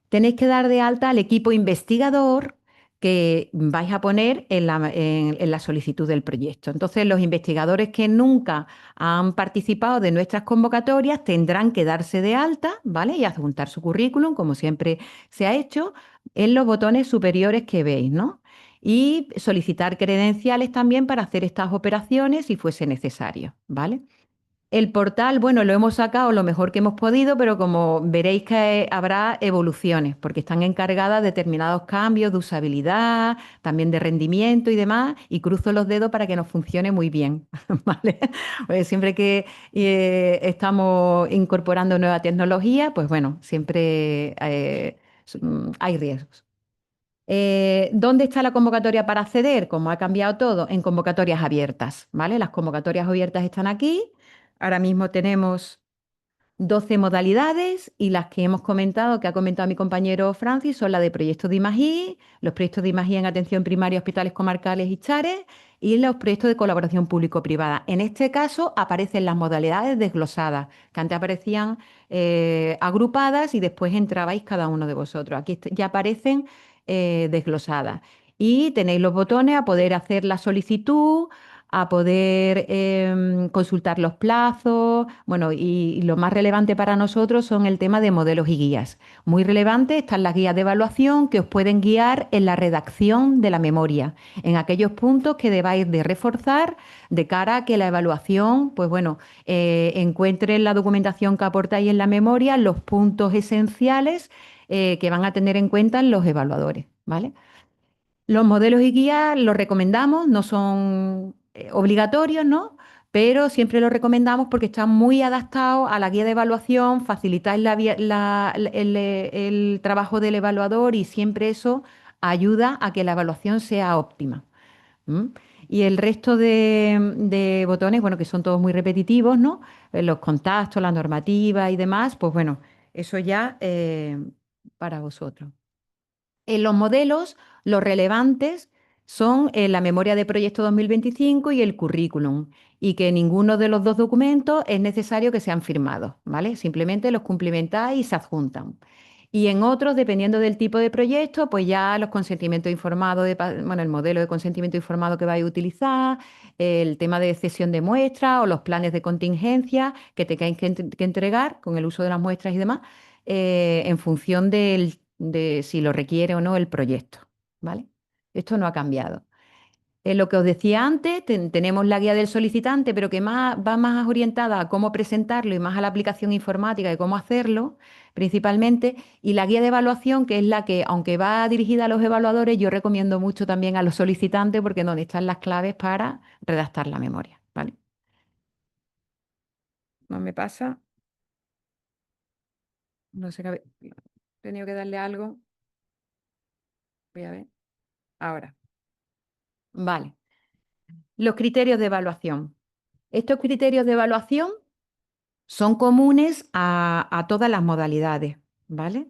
Tenéis que dar de alta al equipo investigador que vais a poner en la solicitud del proyecto. Entonces, los investigadores que nunca han participado de nuestras convocatorias tendrán que darse de alta, ¿vale? Y adjuntar su currículum, como siempre se ha hecho, en los botones superiores que veis, ¿no? Y solicitar credenciales también para hacer estas operaciones si fuese necesario, ¿vale? El portal, bueno, lo hemos sacado lo mejor que hemos podido, pero como veréis que habrá evoluciones, porque están encargadas determinados cambios de usabilidad, también de rendimiento y demás, y cruzo los dedos para que nos funcione muy bien, ¿vale? Porque siempre que estamos incorporando nueva tecnología, pues bueno, siempre hay riesgos. ¿Dónde está la convocatoria para acceder? Como ha cambiado todo, en convocatorias abiertas, ¿vale? Las convocatorias abiertas están aquí. Ahora mismo tenemos 12 modalidades y las que hemos comentado, que ha comentado mi compañero Francis, son la de proyectos de IMAGI, los proyectos de IMAGI en atención primaria, hospitales comarcales y chares y los proyectos de colaboración público-privada. En este caso aparecen las modalidades desglosadas, que antes aparecían agrupadas y después entrabais cada uno de vosotros. Aquí ya aparecen desglosadas. Y tenéis los botones a poder hacer la solicitud, a poder consultar los plazos. Bueno, y lo más relevante para nosotros son el tema de modelos y guías. Muy relevante están las guías de evaluación que os pueden guiar en la redacción de la memoria, en aquellos puntos que debáis de reforzar de cara a que la evaluación, pues bueno, encuentre en la documentación que aportáis en la memoria los puntos esenciales que van a tener en cuenta los evaluadores, ¿vale? Los modelos y guías los recomendamos, no son obligatorios, ¿no? Pero siempre los recomendamos porque están muy adaptados a la guía de evaluación, facilitáis el trabajo del evaluador y siempre eso ayuda a que la evaluación sea óptima. ¿M? Y el resto de botones, bueno, que son todos muy repetitivos, ¿no? Los contactos, la normativa y demás, pues bueno, eso ya para vosotros. En los modelos, los relevantes son la memoria de proyecto 2025 y el currículum, y que ninguno de los dos documentos es necesario que sean firmados, ¿vale? Simplemente los cumplimentáis y se adjuntan. Y en otros, dependiendo del tipo de proyecto, pues ya los consentimientos informados, bueno, el modelo de consentimiento informado que vais a utilizar, el tema de cesión de muestras o los planes de contingencia que tengáis que entregar con el uso de las muestras y demás, en función de si lo requiere o no el proyecto, ¿vale? Esto no ha cambiado. Lo que os decía antes, tenemos la guía del solicitante, pero que va más orientada a cómo presentarlo y más a la aplicación informática de cómo hacerlo, principalmente. Y la guía de evaluación, que es la que, aunque va dirigida a los evaluadores, yo recomiendo mucho también a los solicitantes porque es donde están las claves para redactar la memoria, ¿vale? No me pasa. No sé qué he tenido que darle algo. Voy a ver. Ahora. Vale. Los criterios de evaluación. Estos criterios de evaluación son comunes a todas las modalidades, ¿vale?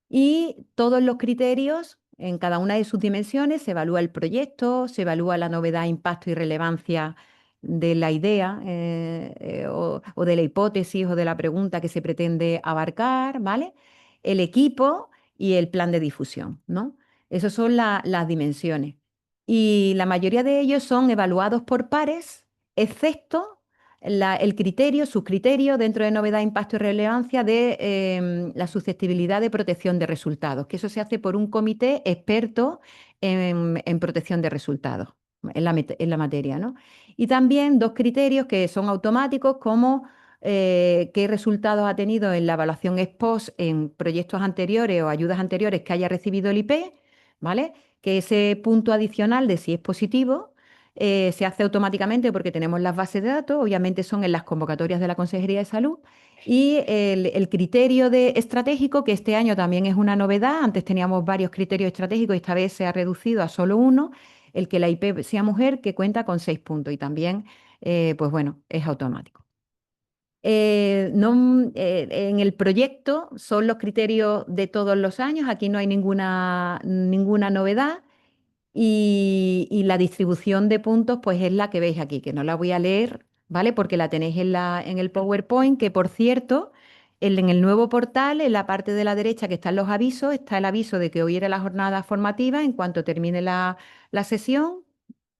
Y todos los criterios, en cada una de sus dimensiones, se evalúa el proyecto, se evalúa la novedad, impacto y relevancia de la idea o de la hipótesis o de la pregunta que se pretende abarcar, ¿vale? El equipo y el plan de difusión, ¿no? Esas son las dimensiones. Y la mayoría de ellos son evaluados por pares, excepto el criterio, sus criterios dentro de novedad, impacto y relevancia de la susceptibilidad de protección de resultados, que eso se hace por un comité experto en protección de resultados en la materia, ¿no? Y también dos criterios que son automáticos, como qué resultados ha tenido en la evaluación ex post en proyectos anteriores o ayudas anteriores que haya recibido el IP, ¿vale? Que ese punto adicional de si es positivo se hace automáticamente porque tenemos las bases de datos, obviamente son en las convocatorias de la Consejería de Salud, y el criterio estratégico, que este año también es una novedad. Antes teníamos varios criterios estratégicos y esta vez se ha reducido a solo uno, el que la IP sea mujer, que cuenta con 6 puntos y también, pues bueno, es automático. En el proyecto son los criterios de todos los años, aquí no hay ninguna novedad. Y la distribución de puntos, pues es la que veis aquí, que no la voy a leer, ¿vale? Porque la tenéis en el PowerPoint, que por cierto, en el nuevo portal, en la parte de la derecha que están los avisos, está el aviso de que hoy era la jornada formativa. En cuanto termine la sesión,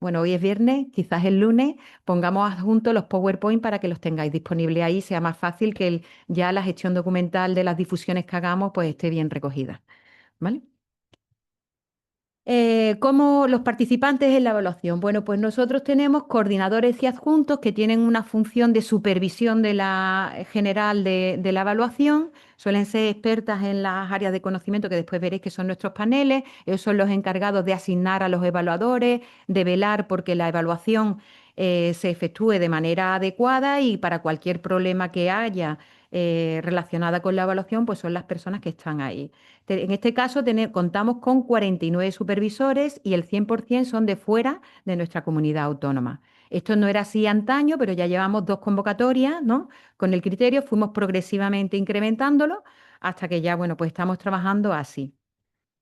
bueno, hoy es viernes, quizás el lunes, pongamos adjuntos los PowerPoint para que los tengáis disponibles ahí, sea más fácil que ya la gestión documental de las difusiones que hagamos, pues esté bien recogida, ¿vale? ¿Cómo los participantes en la evaluación? Bueno, pues nosotros tenemos coordinadores y adjuntos que tienen una función de supervisión de la general de la evaluación. Suelen ser expertas en las áreas de conocimiento que después veréis que son nuestros paneles. Ellos son los encargados de asignar a los evaluadores, de velar porque la evaluación se efectúe de manera adecuada, y para cualquier problema que haya relacionada con la evaluación, pues son las personas que están ahí. En este caso contamos con 49 supervisores y el 100% son de fuera de nuestra comunidad autónoma. Esto no era así antaño, pero ya llevamos 2 convocatorias, ¿no? Con el criterio fuimos progresivamente incrementándolo hasta que ya, bueno, pues estamos trabajando así.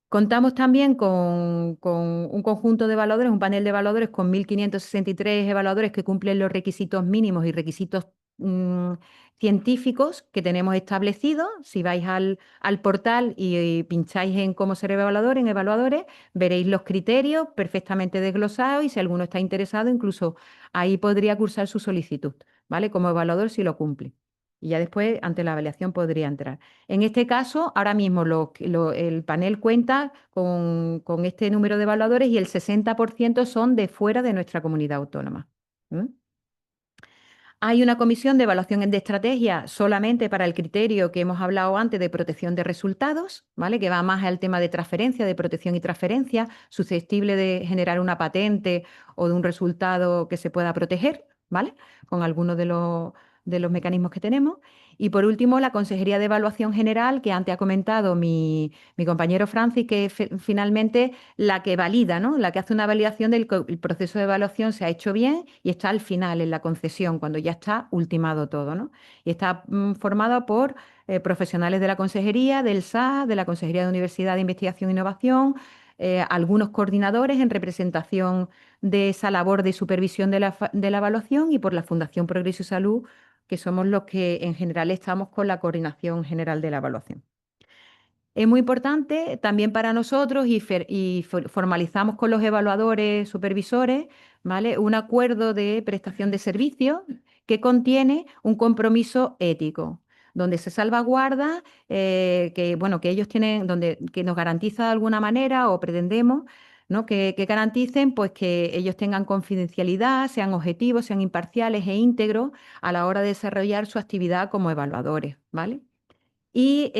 Contamos también con un conjunto de evaluadores, un panel de evaluadores con 1.563 evaluadores que cumplen los requisitos mínimos y requisitos mm, científicos que tenemos establecidos. Si vais al portal y pincháis en cómo ser evaluador, en evaluadores, veréis los criterios perfectamente desglosados, y si alguno está interesado, incluso ahí podría cursar su solicitud, ¿vale? Como evaluador si lo cumple. Y ya después, ante la evaluación, podría entrar. En este caso, ahora mismo el panel cuenta con este número de evaluadores y el 60% son de fuera de nuestra comunidad autónoma. ¿Mm? Hay una comisión de evaluación de estrategia solamente para el criterio que hemos hablado antes de protección de resultados, ¿vale? Que va más al tema de transferencia, de protección y transferencia, susceptible de generar una patente o de un resultado que se pueda proteger, ¿vale? Con algunos de los mecanismos que tenemos. Y por último, la Consejería de Evaluación General, que antes ha comentado mi compañero Francis, que es finalmente la que valida, ¿no? La que hace una validación del que el proceso de evaluación se ha hecho bien y está al final, en la concesión, cuando ya está ultimado todo, ¿no? Y está formada por profesionales de la Consejería, del SAS, de la Consejería de Universidad de Investigación e Innovación, algunos coordinadores en representación de esa labor de supervisión de la evaluación, y por la Fundación Progreso y Salud, que somos los que en general estamos con la coordinación general de la evaluación. Es muy importante también para nosotros, y formalizamos con los evaluadores supervisores, ¿vale? Un acuerdo de prestación de servicios que contiene un compromiso ético, donde se salvaguarda que, bueno, que ellos tienen, que nos garantiza de alguna manera, o pretendemos, ¿no? Que garanticen pues, que ellos tengan confidencialidad, sean objetivos, sean imparciales e íntegros a la hora de desarrollar su actividad como evaluadores, ¿vale? Y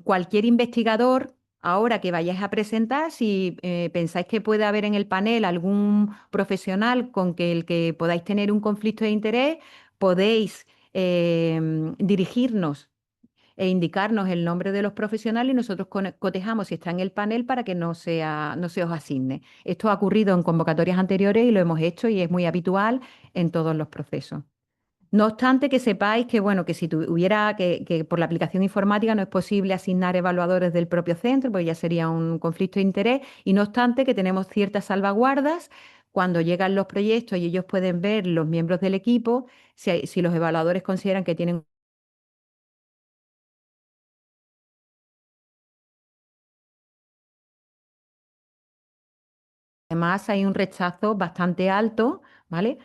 cualquier investigador, ahora que vayáis a presentar, si pensáis que puede haber en el panel algún profesional con el que podáis tener un conflicto de interés, podéis dirigirnos e indicarnos el nombre de los profesionales y nosotros cotejamos si está en el panel para que no se os asigne. Esto ha ocurrido en convocatorias anteriores y lo hemos hecho y es muy habitual en todos los procesos. No obstante, que sepáis que, bueno, que si tuviera que por la aplicación informática no es posible asignar evaluadores del propio centro, pues ya sería un conflicto de interés, y no obstante que tenemos ciertas salvaguardas cuando llegan los proyectos y ellos pueden ver los miembros del equipo, si los evaluadores consideran que tienen. Además, hay un rechazo bastante alto, ¿vale?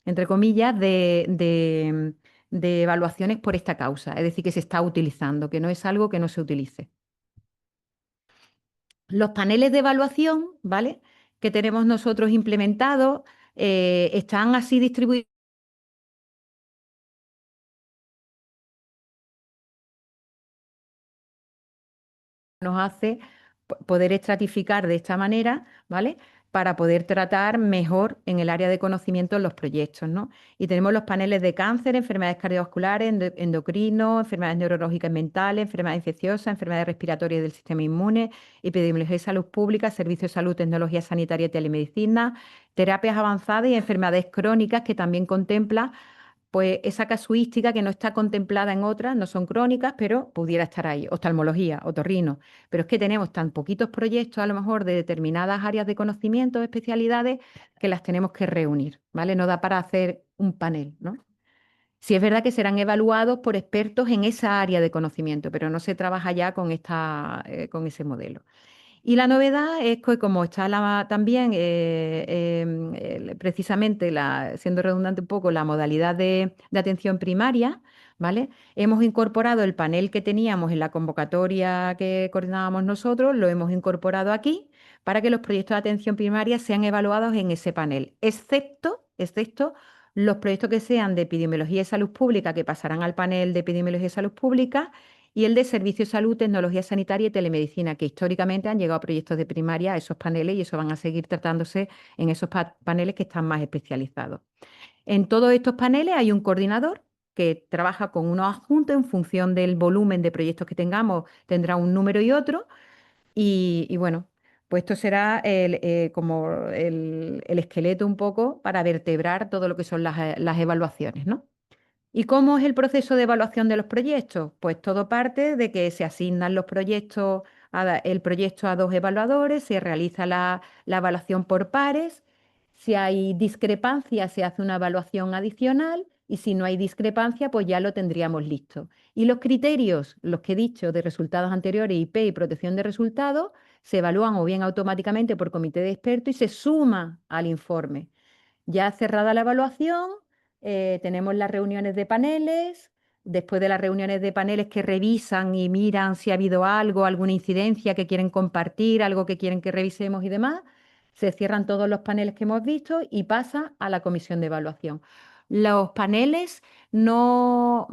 Entre comillas, de evaluaciones por esta causa, es decir, que se está utilizando, que no es algo que no se utilice. Los paneles de evaluación, ¿vale? Que tenemos nosotros implementados, están así distribuidos. Nos hace poder estratificar de esta manera, ¿vale? Para poder tratar mejor en el área de conocimiento los proyectos, ¿no? Y tenemos los paneles de cáncer, enfermedades cardiovasculares, endocrino, enfermedades neurológicas y mentales, enfermedades infecciosas, enfermedades respiratorias del sistema inmune, epidemiología y salud pública, servicios de salud, tecnología sanitaria y telemedicina, terapias avanzadas y enfermedades crónicas, que también contempla pues esa casuística que no está contemplada en otras, no son crónicas, pero pudiera estar ahí, oftalmología, otorrino. Pero es que tenemos tan poquitos proyectos, a lo mejor, de determinadas áreas de conocimiento, especialidades, que las tenemos que reunir, ¿vale? No da para hacer un panel, ¿no? Sí es verdad que serán evaluados por expertos en esa área de conocimiento, pero no se trabaja ya con con ese modelo. Y la novedad es que como está también precisamente, siendo redundante un poco, la modalidad de atención primaria, ¿vale? Hemos incorporado el panel que teníamos en la convocatoria que coordinábamos nosotros, lo hemos incorporado aquí para que los proyectos de atención primaria sean evaluados en ese panel, excepto los proyectos que sean de epidemiología y salud pública, que pasarán al panel de epidemiología y salud pública, y el de Servicios de Salud, Tecnología Sanitaria y Telemedicina, que históricamente han llegado a proyectos de primaria a esos paneles y eso van a seguir tratándose en esos paneles que están más especializados. En todos estos paneles hay un coordinador que trabaja con unos adjuntos en función del volumen de proyectos que tengamos, tendrá un número y otro, y bueno, pues esto será como el esqueleto un poco para vertebrar todo lo que son las evaluaciones, ¿no? ¿Y cómo es el proceso de evaluación de los proyectos? Pues todo parte de que se asignan los proyectos, el proyecto a dos evaluadores, se realiza la evaluación por pares, si hay discrepancia se hace una evaluación adicional y si no hay discrepancia pues ya lo tendríamos listo. Y los criterios, los que he dicho de resultados anteriores, IP y protección de resultados, se evalúan o bien automáticamente por comité de expertos y se suma al informe. Ya cerrada la evaluación, tenemos las reuniones de paneles. Después de las reuniones de paneles que revisan y miran si ha habido algo, alguna incidencia que quieren compartir, algo que quieren que revisemos y demás, se cierran todos los paneles que hemos visto y pasa a la comisión de evaluación. Los paneles no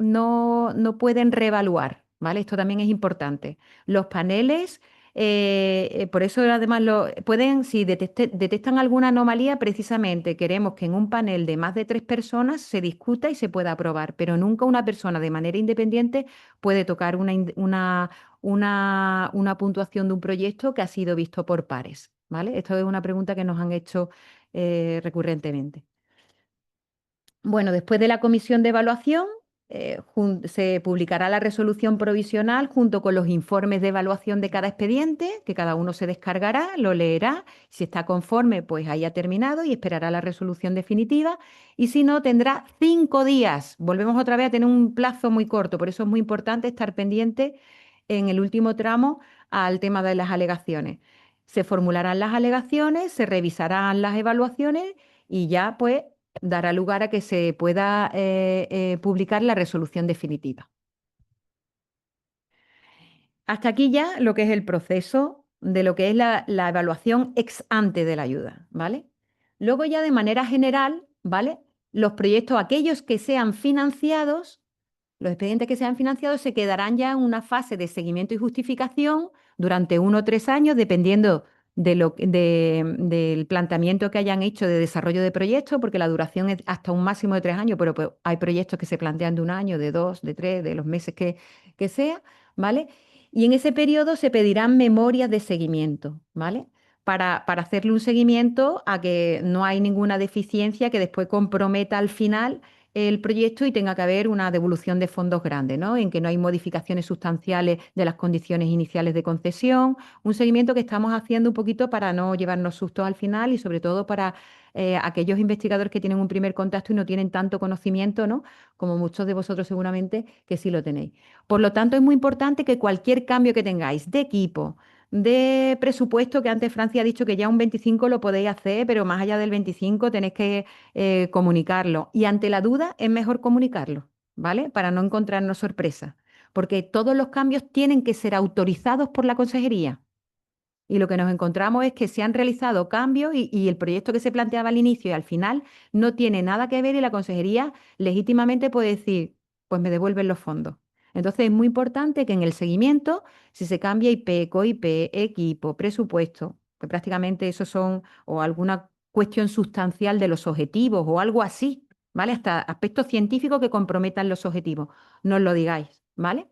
pueden reevaluar, ¿vale? Esto también es importante. Los paneles por eso además pueden, si detectan alguna anomalía, precisamente queremos que en un panel de más de 3 personas se discuta y se pueda aprobar, pero nunca una persona de manera independiente puede tocar una puntuación de un proyecto que ha sido visto por pares, ¿vale? Esto es una pregunta que nos han hecho recurrentemente. Bueno, después de la comisión de evaluación, se publicará la resolución provisional junto con los informes de evaluación de cada expediente, que cada uno se descargará, lo leerá. Si está conforme, pues haya terminado y esperará la resolución definitiva. Y si no, tendrá 5 días. Volvemos otra vez a tener un plazo muy corto, por eso es muy importante estar pendiente en el último tramo al tema de las alegaciones. Se formularán las alegaciones, se revisarán las evaluaciones y ya pues dará lugar a que se pueda publicar la resolución definitiva. Hasta aquí ya lo que es el proceso de lo que es la evaluación ex ante de la ayuda, ¿vale? Luego ya de manera general, ¿vale? Los proyectos, aquellos que sean financiados, los expedientes que sean financiados se quedarán ya en una fase de seguimiento y justificación durante 1 o 3 años, dependiendo del planteamiento que hayan hecho de desarrollo de proyectos, porque la duración es hasta un máximo de 3 años, pero pues, hay proyectos que se plantean de 1 año, de 2, de 3, de los meses que sea, ¿vale? Y en ese periodo se pedirán memorias de seguimiento, ¿vale? Para hacerle un seguimiento a que no hay ninguna deficiencia que después comprometa al final el proyecto y tenga que haber una devolución de fondos grande, ¿no? En que no hay modificaciones sustanciales de las condiciones iniciales de concesión, un seguimiento que estamos haciendo un poquito para no llevarnos sustos al final y sobre todo para aquellos investigadores que tienen un primer contacto y no tienen tanto conocimiento, ¿no? Como muchos de vosotros seguramente que sí lo tenéis. Por lo tanto, es muy importante que cualquier cambio que tengáis de equipo, de presupuesto, que antes Francia ha dicho que ya un 25 lo podéis hacer, pero más allá del 25 tenéis que comunicarlo. Y ante la duda es mejor comunicarlo, ¿vale? Para no encontrarnos sorpresas. Porque todos los cambios tienen que ser autorizados por la consejería. Y lo que nos encontramos es que se han realizado cambios y el proyecto que se planteaba al inicio y al final no tiene nada que ver y la consejería legítimamente puede decir, pues me devuelven los fondos. Entonces es muy importante que en el seguimiento, si se cambia IP, COIP, equipo, presupuesto, que prácticamente esos son, o alguna cuestión sustancial de los objetivos o algo así, ¿vale? Hasta aspectos científicos que comprometan los objetivos, no os lo digáis, ¿vale?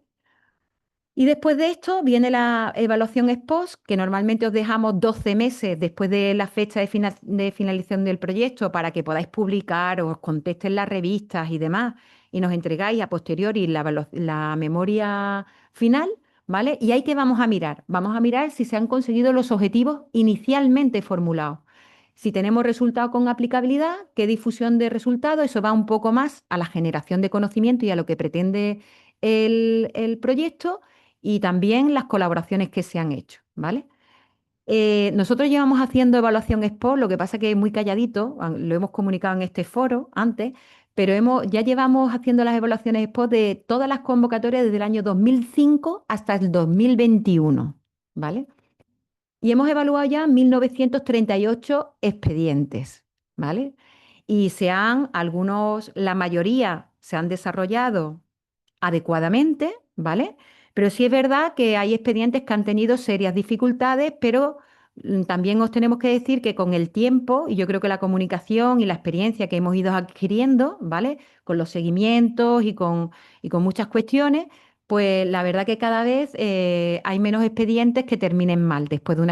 Y después de esto viene la evaluación ex post, que normalmente os dejamos 12 meses después de la fecha de finalización del proyecto para que podáis publicar o os contesten las revistas y demás, y nos entregáis a posteriori la memoria final, ¿vale? Y ahí que vamos a mirar. Vamos a mirar si se han conseguido los objetivos inicialmente formulados. Si tenemos resultados con aplicabilidad, qué difusión de resultados, eso va un poco más a la generación de conocimiento y a lo que pretende el proyecto y también las colaboraciones que se han hecho, ¿vale? Nosotros llevamos haciendo evaluación ex post, lo que pasa que es muy calladito, lo hemos comunicado en este foro antes, pero ya llevamos haciendo las evaluaciones ex post de todas las convocatorias desde el año 2005 hasta el 2021, ¿vale? Y hemos evaluado ya 1938 expedientes, ¿vale? Y la mayoría se han desarrollado adecuadamente, ¿vale? Pero sí es verdad que hay expedientes que han tenido serias dificultades, pero también os tenemos que decir que con el tiempo, y yo creo que la comunicación y la experiencia que hemos ido adquiriendo, ¿vale? Con los seguimientos y con muchas cuestiones, pues la verdad que cada vez hay menos expedientes que terminen mal después de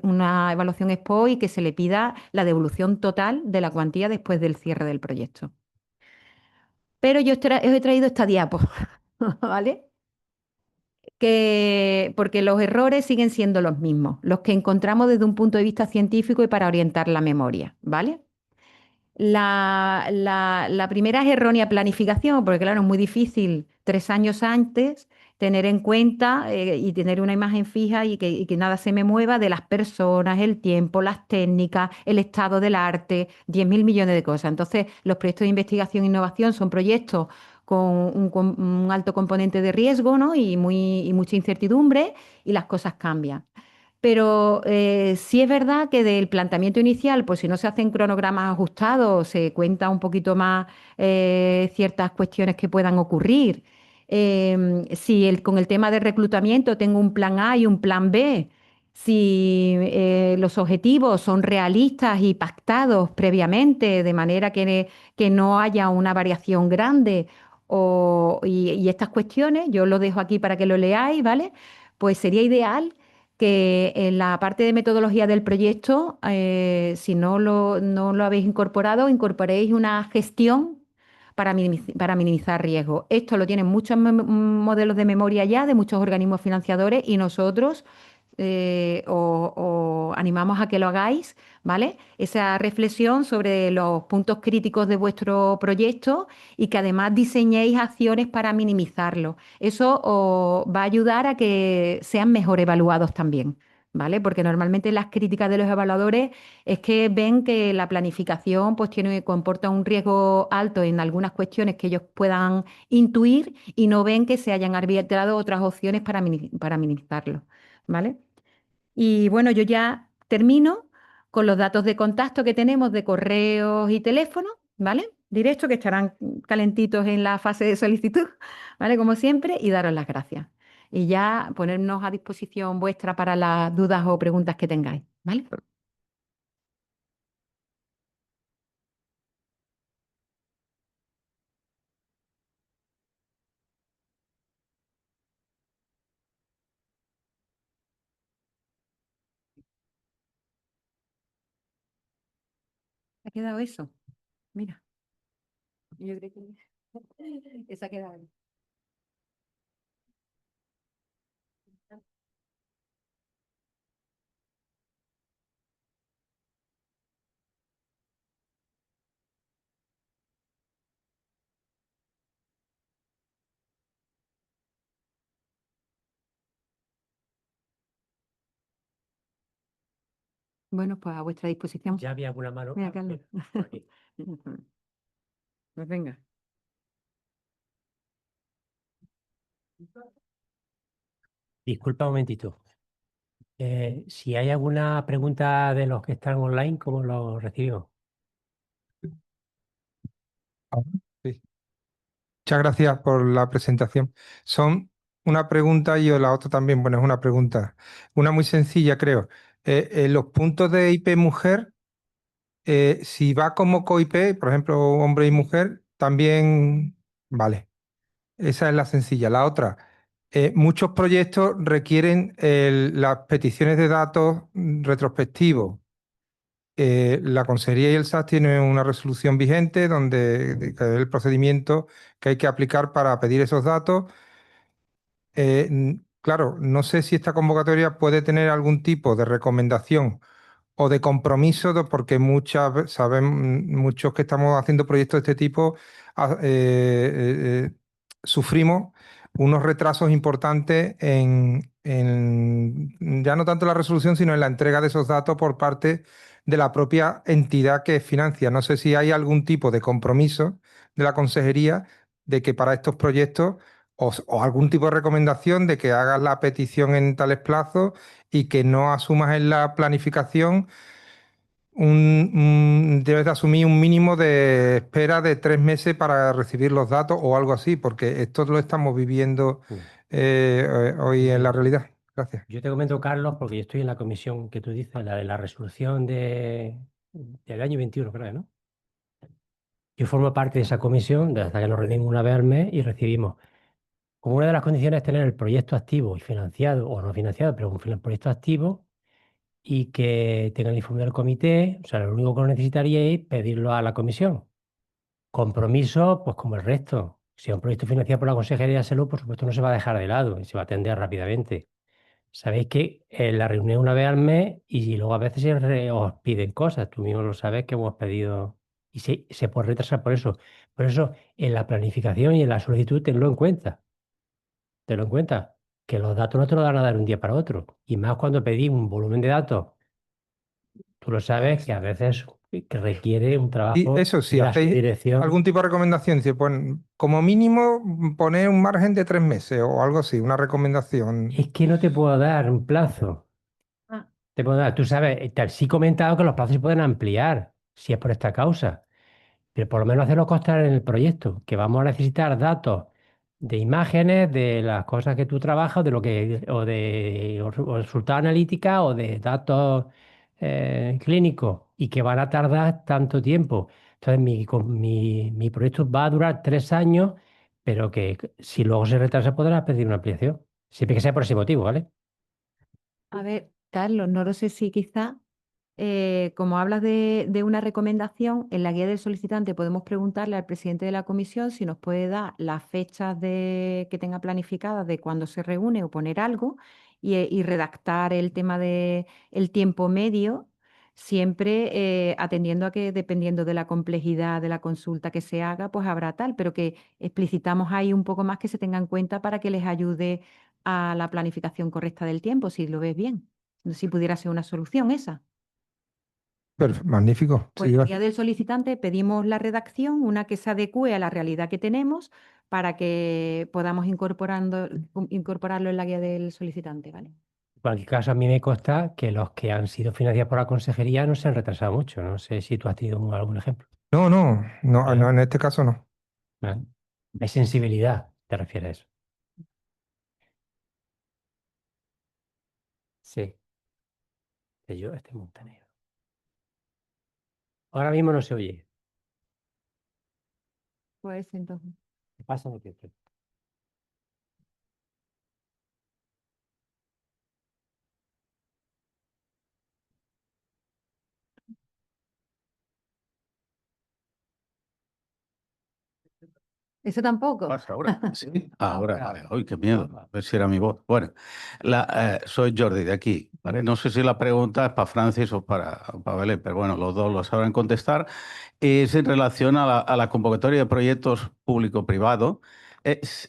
una evaluación expo y que se le pida la devolución total de la cuantía después del cierre del proyecto. Pero yo os he traído esta diapo, ¿vale? Porque los errores siguen siendo los mismos, los que encontramos desde un punto de vista científico y para orientar la memoria, ¿vale? La primera es errónea planificación, porque claro, es muy difícil 3 años antes tener en cuenta y tener una imagen fija y que nada se me mueva de las personas, el tiempo, las técnicas, el estado del arte, 10.000 millones de cosas. Entonces, los proyectos de investigación e innovación son proyectos con un alto componente de riesgo, ¿no? y mucha incertidumbre y las cosas cambian. Pero sí es verdad que del planteamiento inicial, pues si no se hacen cronogramas ajustados, se cuenta un poquito más ciertas cuestiones que puedan ocurrir. Si con el tema de reclutamiento tengo un plan A y un plan B, si los objetivos son realistas y pactados previamente, de manera que no haya una variación grande, y estas cuestiones, yo lo dejo aquí para que lo leáis, ¿vale? Pues sería ideal que en la parte de metodología del proyecto, si no lo habéis incorporado, incorporéis una gestión para minimizar riesgos. Esto lo tienen muchos modelos de memoria ya de muchos organismos financiadores y nosotros os animamos a que lo hagáis, ¿vale? Esa reflexión sobre los puntos críticos de vuestro proyecto y que además diseñéis acciones para minimizarlo. Eso os va a ayudar a que sean mejor evaluados también, ¿vale? Porque normalmente las críticas de los evaluadores es que ven que la planificación pues comporta un riesgo alto en algunas cuestiones que ellos puedan intuir y no ven que se hayan arbitrado otras opciones para minimizarlo, ¿vale? Y bueno, yo ya termino con los datos de contacto que tenemos de correos y teléfono, ¿vale? Directo, que estarán calentitos en la fase de solicitud, ¿vale? Como siempre, y daros las gracias. Y ya ponernos a disposición vuestra para las dudas o preguntas que tengáis, ¿vale? ¿Ha quedado eso? Mira, yo creo que esa ha quedado. Bueno, pues a vuestra disposición. ¿Ya había alguna mano? Mira, Carlos. Mira, por aquí. Pues venga. Disculpa un momentito. Si hay alguna pregunta de los que están online, ¿cómo lo recibimos? Ah, sí. Muchas gracias por la presentación. Son una pregunta y la otra también, bueno, es una pregunta, una muy sencilla, creo. Los puntos de IP mujer, si va como co-IP, por ejemplo, hombre y mujer, también vale. Esa es la sencilla. La otra, muchos proyectos requieren las peticiones de datos retrospectivos. La Consejería y el SAS tienen una resolución vigente que es el procedimiento que hay que aplicar para pedir esos datos. Claro, no sé si esta convocatoria puede tener algún tipo de recomendación o de compromiso, porque muchos que estamos haciendo proyectos de este tipo, sufrimos unos retrasos importantes ya no tanto la resolución, sino en la entrega de esos datos por parte de la propia entidad que financia. No sé si hay algún tipo de compromiso de la consejería de que para estos proyectos o algún tipo de recomendación de que hagas la petición en tales plazos y que no asumas en la planificación debes de asumir un mínimo de espera de 3 meses para recibir los datos o algo así, porque esto lo estamos viviendo Mm. hoy en la Entiendo. realidad. Gracias. Yo te comento, Carlos, porque yo estoy en la comisión que tú dices, la de la resolución del año 21, creo, ¿no? Yo formo parte de esa comisión, hasta que nos reunimos una vez al mes y recibimos. Como una de las condiciones es tener el proyecto activo y financiado, o no financiado, pero un proyecto activo y que tenga el informe del comité. O sea, lo único que necesitaría es pedirlo a la comisión. Compromiso, pues como el resto. Si es un proyecto financiado por la Consejería de Salud, por supuesto no se va a dejar de lado y se va a atender rápidamente. Sabéis que la reunión una vez al mes y luego a veces os piden cosas. Tú mismo lo sabes que hemos pedido y se puede retrasar por eso. Por eso, en la planificación y en la solicitud, tenlo en cuenta. Tenlo en cuenta, que los datos no te los van a dar un día para otro. Y más cuando pedís un volumen de datos, tú lo sabes que a veces que requiere un Y trabajo eso, de si la hacéis subdirección. algún tipo de recomendación, dice, pues, como mínimo poner un margen de 3 meses o algo así, una recomendación. Es que no te puedo dar un plazo. Ah, Te puedo dar, tú sabes, sí he comentado que los plazos se pueden ampliar si es por esta causa. Pero por lo menos hacerlo constar en el proyecto, que vamos a necesitar datos de imágenes, de las cosas que tú trabajas, o resultados analíticos o de datos clínicos, y que van a tardar tanto tiempo. Entonces, mi proyecto va a durar 3 años, pero que si luego se retrasa podrás pedir una ampliación, siempre que sea por ese motivo, ¿vale? a ver, Carlos, no lo sé si quizá, como hablas de una recomendación, en la guía del solicitante podemos preguntarle al presidente de la comisión si nos puede dar las fechas que tenga planificadas de cuándo se reúne o poner algo y redactar el tema de el tiempo medio, siempre atendiendo a que dependiendo de la complejidad de la consulta que se haga, pues habrá tal, pero que explicitamos ahí un poco más que se tenga en cuenta para que les ayude a la planificación correcta del tiempo, si lo ves bien. Si pudiera ser una solución esa. Magnífico. Pues Sí, en la guía gracias. del solicitante pedimos la redacción, una que se adecue a la realidad que tenemos para que podamos incorporarlo en la guía del solicitante, ¿vale? cualquier caso, a mí me consta que los que han sido financiados por la consejería no se han retrasado mucho. No sé si tú has tenido algún ejemplo. No, no, no, ¿Eh? no, en este caso no. ¿Eh? Hay sensibilidad, te refieres a eso. Sí, este Montenegro. Ahora mismo no se oye. Pues entonces. ¿Qué pasa? No te- ¿Eso tampoco? ¿Pasa ahora? Sí, ahora, Ahora. vale. Uy, qué miedo. A ver si era mi voz. Bueno, soy Jordi de aquí, ¿vale? No sé si la pregunta es para Francis o para Belén, pero bueno, los dos lo sabrán contestar. Es en relación a la convocatoria de proyectos público-privado.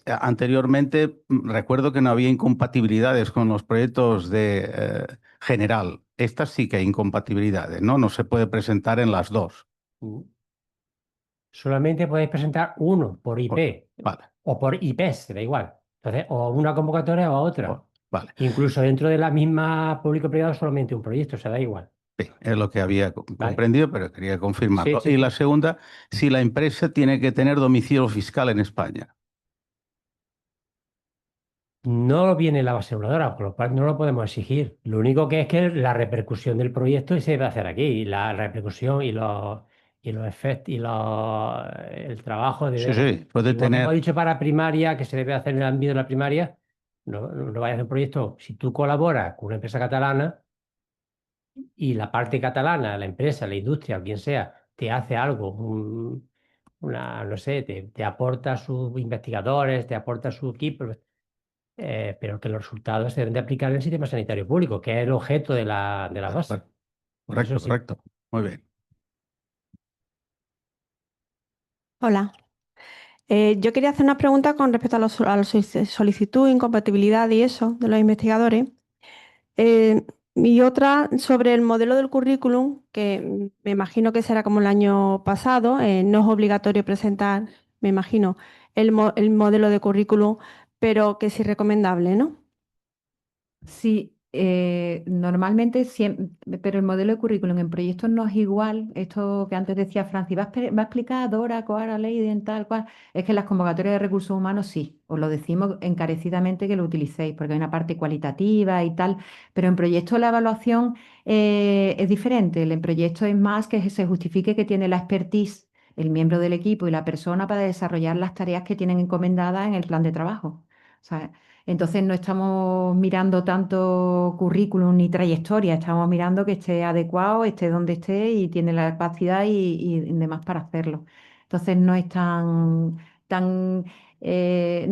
Anteriormente recuerdo que no había incompatibilidades con los proyectos de general. Estas sí que hay incompatibilidades, ¿no? No se puede presentar en las dos. Solamente podéis presentar uno por IP Vale, o por IPs, da igual. Entonces, o una convocatoria o otra. vale. Incluso dentro de la misma público-privado solamente un proyecto, o sea, da igual. Sí, es lo que había Vale. comprendido, pero quería confirmarlo. Sí, Y sí. la segunda, si la empresa tiene que tener domicilio fiscal en España. No viene la aseguradora, por lo cual no lo podemos exigir. Lo único que es que la repercusión del proyecto se debe hacer aquí. Y la repercusión y los efectos el trabajo Sí, debe. sí, puede Igual que hemos tener. dicho para primaria, que se debe hacer en el ámbito de la primaria, no vayas a hacer un proyecto. Si tú colaboras con una empresa catalana y la parte catalana, la empresa, la industria, o quien sea, te hace algo, no sé, te aporta sus investigadores, te aporta su equipo, pero que los resultados se deben de aplicar en el sistema sanitario público, que es el objeto de la base. Bueno, correcto, Eso sí. correcto. Muy bien. Hola. Yo quería hacer una pregunta con respecto a la solicitud, incompatibilidad y eso de los investigadores. Y otra sobre el modelo del currículum, que me imagino que será como el año pasado. No es obligatorio presentar, me imagino, el modelo de currículum, pero que sí es recomendable, ¿no? Sí, normalmente siempre, pero el modelo de currículum en proyectos no es igual. Esto que antes decía Francis, va a explicar Dora, Coara, Leiden, tal cual. Es que en las convocatorias de recursos humanos sí, os lo decimos encarecidamente que lo utilicéis, porque hay una parte cualitativa y tal, pero en proyectos la evaluación es diferente. En proyectos es más que se justifique que tiene la expertise el miembro del equipo y la persona para desarrollar las tareas que tienen encomendadas en el plan de trabajo. ¿Sabes? Entonces no estamos mirando tanto currículum ni trayectoria, estamos mirando que esté adecuado, esté donde esté y tiene la capacidad y demás para hacerlo. Entonces no es no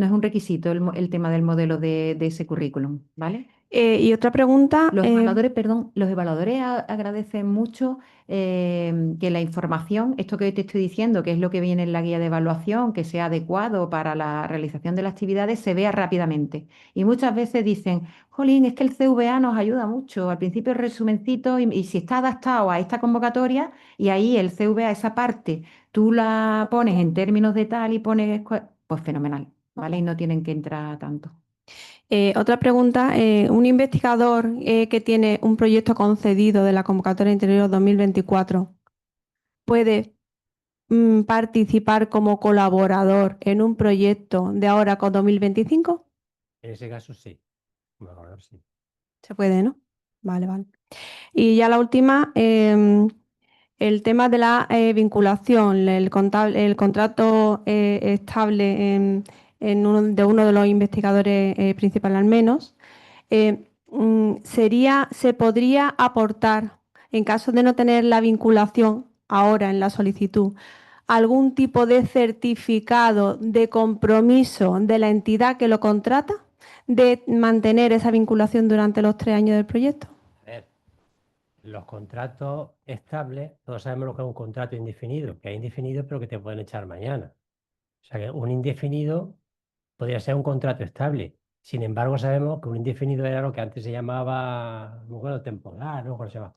es un requisito el tema del modelo de ese currículum, ¿vale? Y otra pregunta, Los evaluadores agradecen mucho que la información, esto que te estoy diciendo, que es lo que viene en la guía de evaluación, que sea adecuado para la realización de las actividades, se vea rápidamente. Y muchas veces dicen, jolín, es que el CVA nos ayuda mucho. Al principio el resumencito, y si está adaptado a esta convocatoria, y ahí el CVA, esa parte, tú la pones en términos de tal y pones, pues fenomenal, ¿vale? Y no tienen que entrar tanto. Otra pregunta, un investigador que tiene un proyecto concedido de la convocatoria interior 2024, ¿puede participar como colaborador en un proyecto de ahora con 2025? En ese caso sí. Mejor, sí. Se puede, ¿no? Vale, vale. Y ya la última, el tema de la vinculación, el contrato estable de uno de los investigadores principales al menos, se podría aportar, en caso de no tener la vinculación ahora en la solicitud, algún tipo de certificado de compromiso de la entidad que lo contrata de mantener esa vinculación durante los 3 años del proyecto. A ver, los contratos estables, todos sabemos lo que es un contrato indefinido, que es indefinido pero que te pueden echar mañana. O sea que un indefinido podría ser un contrato estable. Sin embargo, sabemos que un indefinido era lo que antes se llamaba, no recuerdo, temporal, ¿no? ¿Cómo se llama?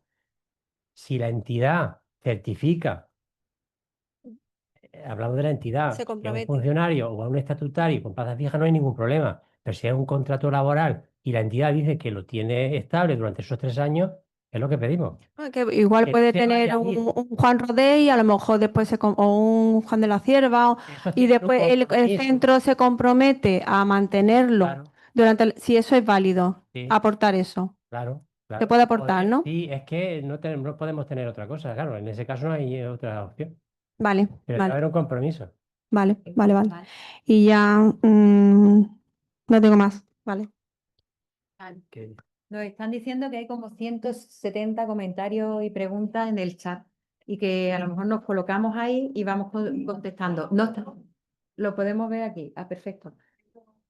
Si la entidad certifica, hablando de la entidad, Se que a un compromete. funcionario o a un estatutario con plaza fija no hay ningún problema. Pero si es un contrato laboral y la entidad dice que lo tiene estable durante esos 3 años, es lo que pedimos. Que igual Que puede se vaya tener a ir. un Juan Rodé y a lo mejor después o un Juan de la Cierva Eso y tiene un después el compromiso. centro se compromete a mantenerlo Claro, si eso es válido, sí, aportar eso. claro, Se claro. puede aportar, ¿no? Sí, es que no podemos tener otra cosa. Claro, en ese caso no hay otra opción. Vale, Tiene que vale, haber un compromiso. vale. Y ya no tengo más. Vale. Que- Nos están diciendo que hay como 170 comentarios y preguntas en el chat y que a lo mejor nos colocamos ahí y vamos contestando. No está- Lo podemos ver aquí. Ah, perfecto.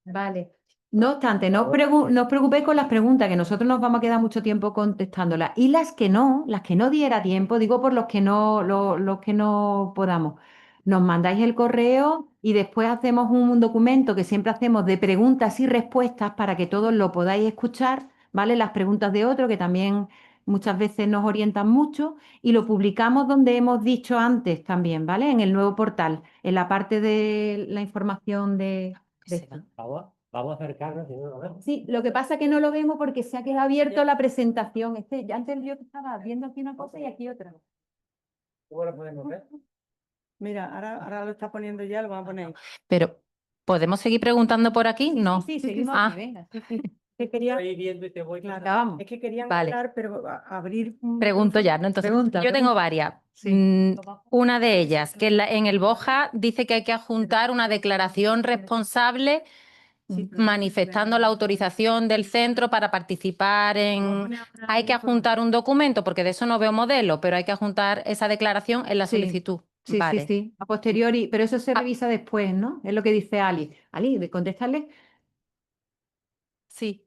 Vale. No obstante, no os preocupéis con las preguntas, que nosotros nos vamos a quedar mucho tiempo contestándolas. Y las que no diera tiempo, digo por los que no podamos. Nos mandáis el correo y después hacemos un documento que siempre hacemos de preguntas y respuestas para que todos lo podáis escuchar, ¿vale? Las preguntas de otro, que también muchas veces nos orientan mucho, y lo publicamos donde hemos dicho antes también, ¿vale? En el nuevo portal, en la parte de la información de esto. Vamos a acercarnos y no lo vemos. Sí, lo que pasa es que no lo vemos porque se ha quedado abierto la presentación. Antes yo estaba viendo aquí una cosa y aquí otra. ¿Cómo lo podemos ver? Mira, ahora lo está poniendo ya, lo vamos a poner. Pero, ¿podemos seguir preguntando por aquí? No. Sí, seguimos Ah. aquí, venga. Que quería, Estoy viendo y te voy. claro, Acabamos. es que querían Vale. hablar, pero abrir un Pregunto ya, ¿no? Entonces, Pregunta, yo tengo pregunta. varias. Sí. Una de ellas, que en el BOJA dice que hay que adjuntar una declaración responsable manifestando la autorización del centro para participar en... Hay que adjuntar un documento, porque de eso no veo modelo, pero hay que adjuntar esa declaración en la Sí. solicitud. Sí, Vale. sí, sí. A posteriori, pero eso se revisa después, ¿no? Es lo que dice Ali. Ali, de contestarle. Sí.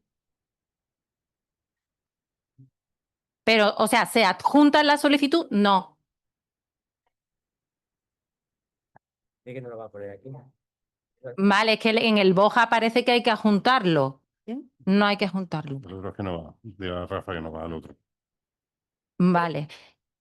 Pero, o sea, ¿se adjunta en la solicitud? No. Es que no lo va a poner aquí. Vale, es que en el BOJA parece que hay que adjuntarlo. ¿Bien? No hay que adjuntarlo. Pero creo que no va. Dile a Rafa que no va al otro. Vale.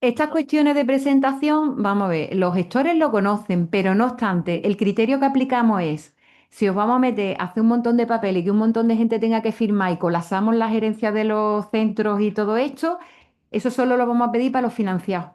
Estas cuestiones de presentación, vamos a ver, los gestores lo conocen, pero no obstante, el criterio que aplicamos es, si os vamos a meter, hacer un montón de papeles y que un montón de gente tenga que firmar y colapsamos la gerencia de los centros y todo esto, eso solo lo vamos a pedir para los financiados.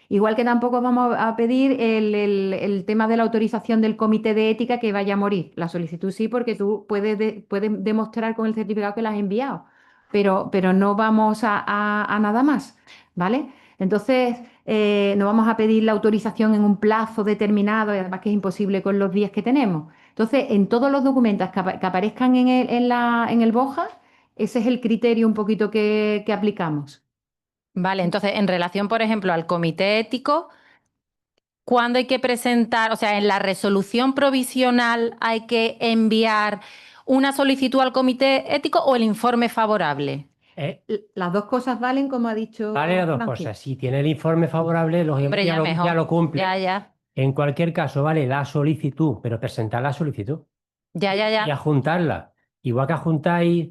Igual que tampoco vamos a pedir el tema de la autorización del comité de ética que vaya a morir. La solicitud sí, porque tú puedes demostrar con el certificado que la has enviado, pero no vamos a nada más, ¿vale? Entonces, no vamos a pedir la autorización en un plazo determinado, y además que es imposible con los días que tenemos. Entonces, en todos los documentos que aparezcan en el BOJA, ese es el criterio un poquito que aplicamos. Vale, entonces, en relación, por ejemplo, al comité ético, ¿cuándo hay que presentar? O sea, en la resolución provisional hay que enviar una solicitud al comité ético o el informe favorable. Las dos cosas valen, como ha dicho Vale las dos Francis. cosas. Si tiene el informe favorable, lógicamente Hombre, ya ya mejor. lo cumple. Ya. En cualquier caso, vale la solicitud, pero presentar la solicitud y Ya. adjuntarla. Igual que adjuntáis,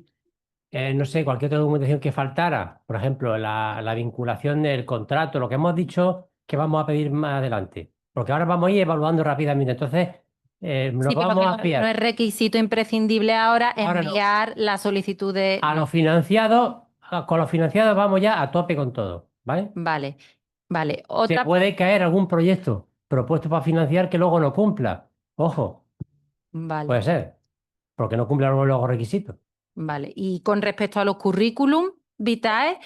no sé, cualquier otra documentación que faltara, por ejemplo, la vinculación del contrato, lo que hemos dicho que vamos a pedir más adelante. Porque ahora vamos a ir evaluando rápidamente. Entonces, nos Sí, pero vamos que a fiar. no es requisito imprescindible ahora Ahora no. enviar la solicitud de... A no. los financiados, con los financiados vamos ya a tope con todo, ¿vale? Vale. Se Otra... puede caer algún proyecto propuesto para financiar que luego no cumpla. Ojo, Vale. puede ser, porque no cumple los requisitos. Vale. Y con respecto a los currículum vitae,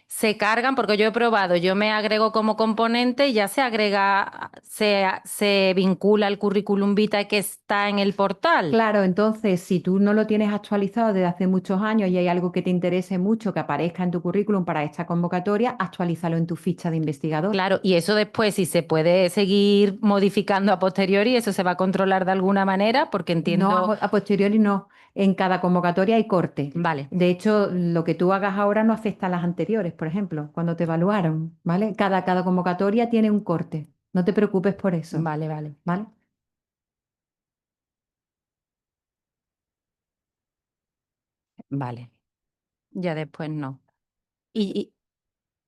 se cargan, porque yo he probado, yo me agrego como componente y ya se agrega, se vincula el currículum vitae que está en el portal. Claro, entonces, si tú no lo tienes actualizado desde hace muchos años y hay algo que te interese mucho que aparezca en tu currículum para esta convocatoria, actualízalo en tu ficha de investigador. Claro, y eso después, si se puede seguir modificando a posteriori, eso se va a controlar de alguna manera, porque entiendo... No, a posteriori no. En cada convocatoria hay corte. Vale. De hecho, lo que tú hagas ahora no afecta a las anteriores, por ejemplo, cuando te evaluaron, ¿vale? Cada convocatoria tiene un corte. No te preocupes por eso, Vale. ¿vale? Vale. Ya después no. Y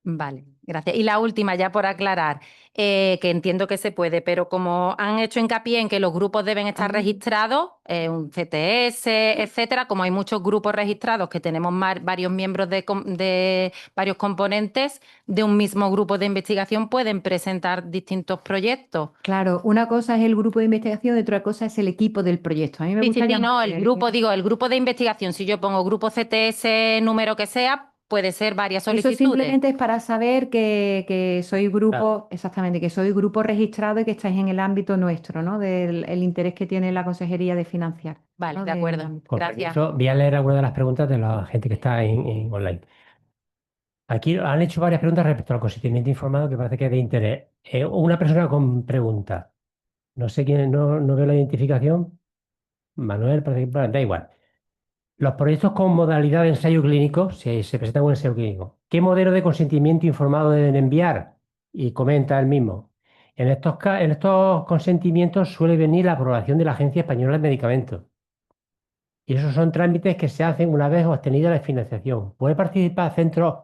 Vale, gracias. Y la última, ya por aclarar, que entiendo que se puede, pero como han hecho hincapié en que los grupos deben estar registrados, un CTS, etcétera, como hay muchos grupos registrados que tenemos varios miembros de varios componentes de un mismo grupo de investigación, pueden presentar distintos proyectos. Claro, una cosa es el grupo de investigación y otra cosa es el equipo del proyecto. A mí me Sí, sí, gustaría sí, no, más el tener grupo, digo, el grupo de investigación, si yo pongo grupo CTS, número que sea, puede ser varias Eso solicitudes. simplemente es para saber que soy grupo, Claro. exactamente, que soy grupo registrado y que estáis en el ámbito nuestro, ¿no? Del el interés que tiene la Consejería de financiar. Vale, ¿no? de Del acuerdo. ámbito. Con Gracias. permiso, voy a leer algunas de las preguntas de la gente que está en online. Aquí han hecho varias preguntas respecto al consentimiento informado que parece que es de interés. Una persona con pregunta, no sé quién, no veo la identificación. Manuel, parece que da igual. Los proyectos con modalidad de ensayo clínico, si se presenta un ensayo clínico, ¿qué modelo de consentimiento informado deben enviar? Y comenta el mismo. En estos consentimientos suele venir la aprobación de la Agencia Española de Medicamentos. Y esos son trámites que se hacen una vez obtenida la financiación. ¿Puede participar centros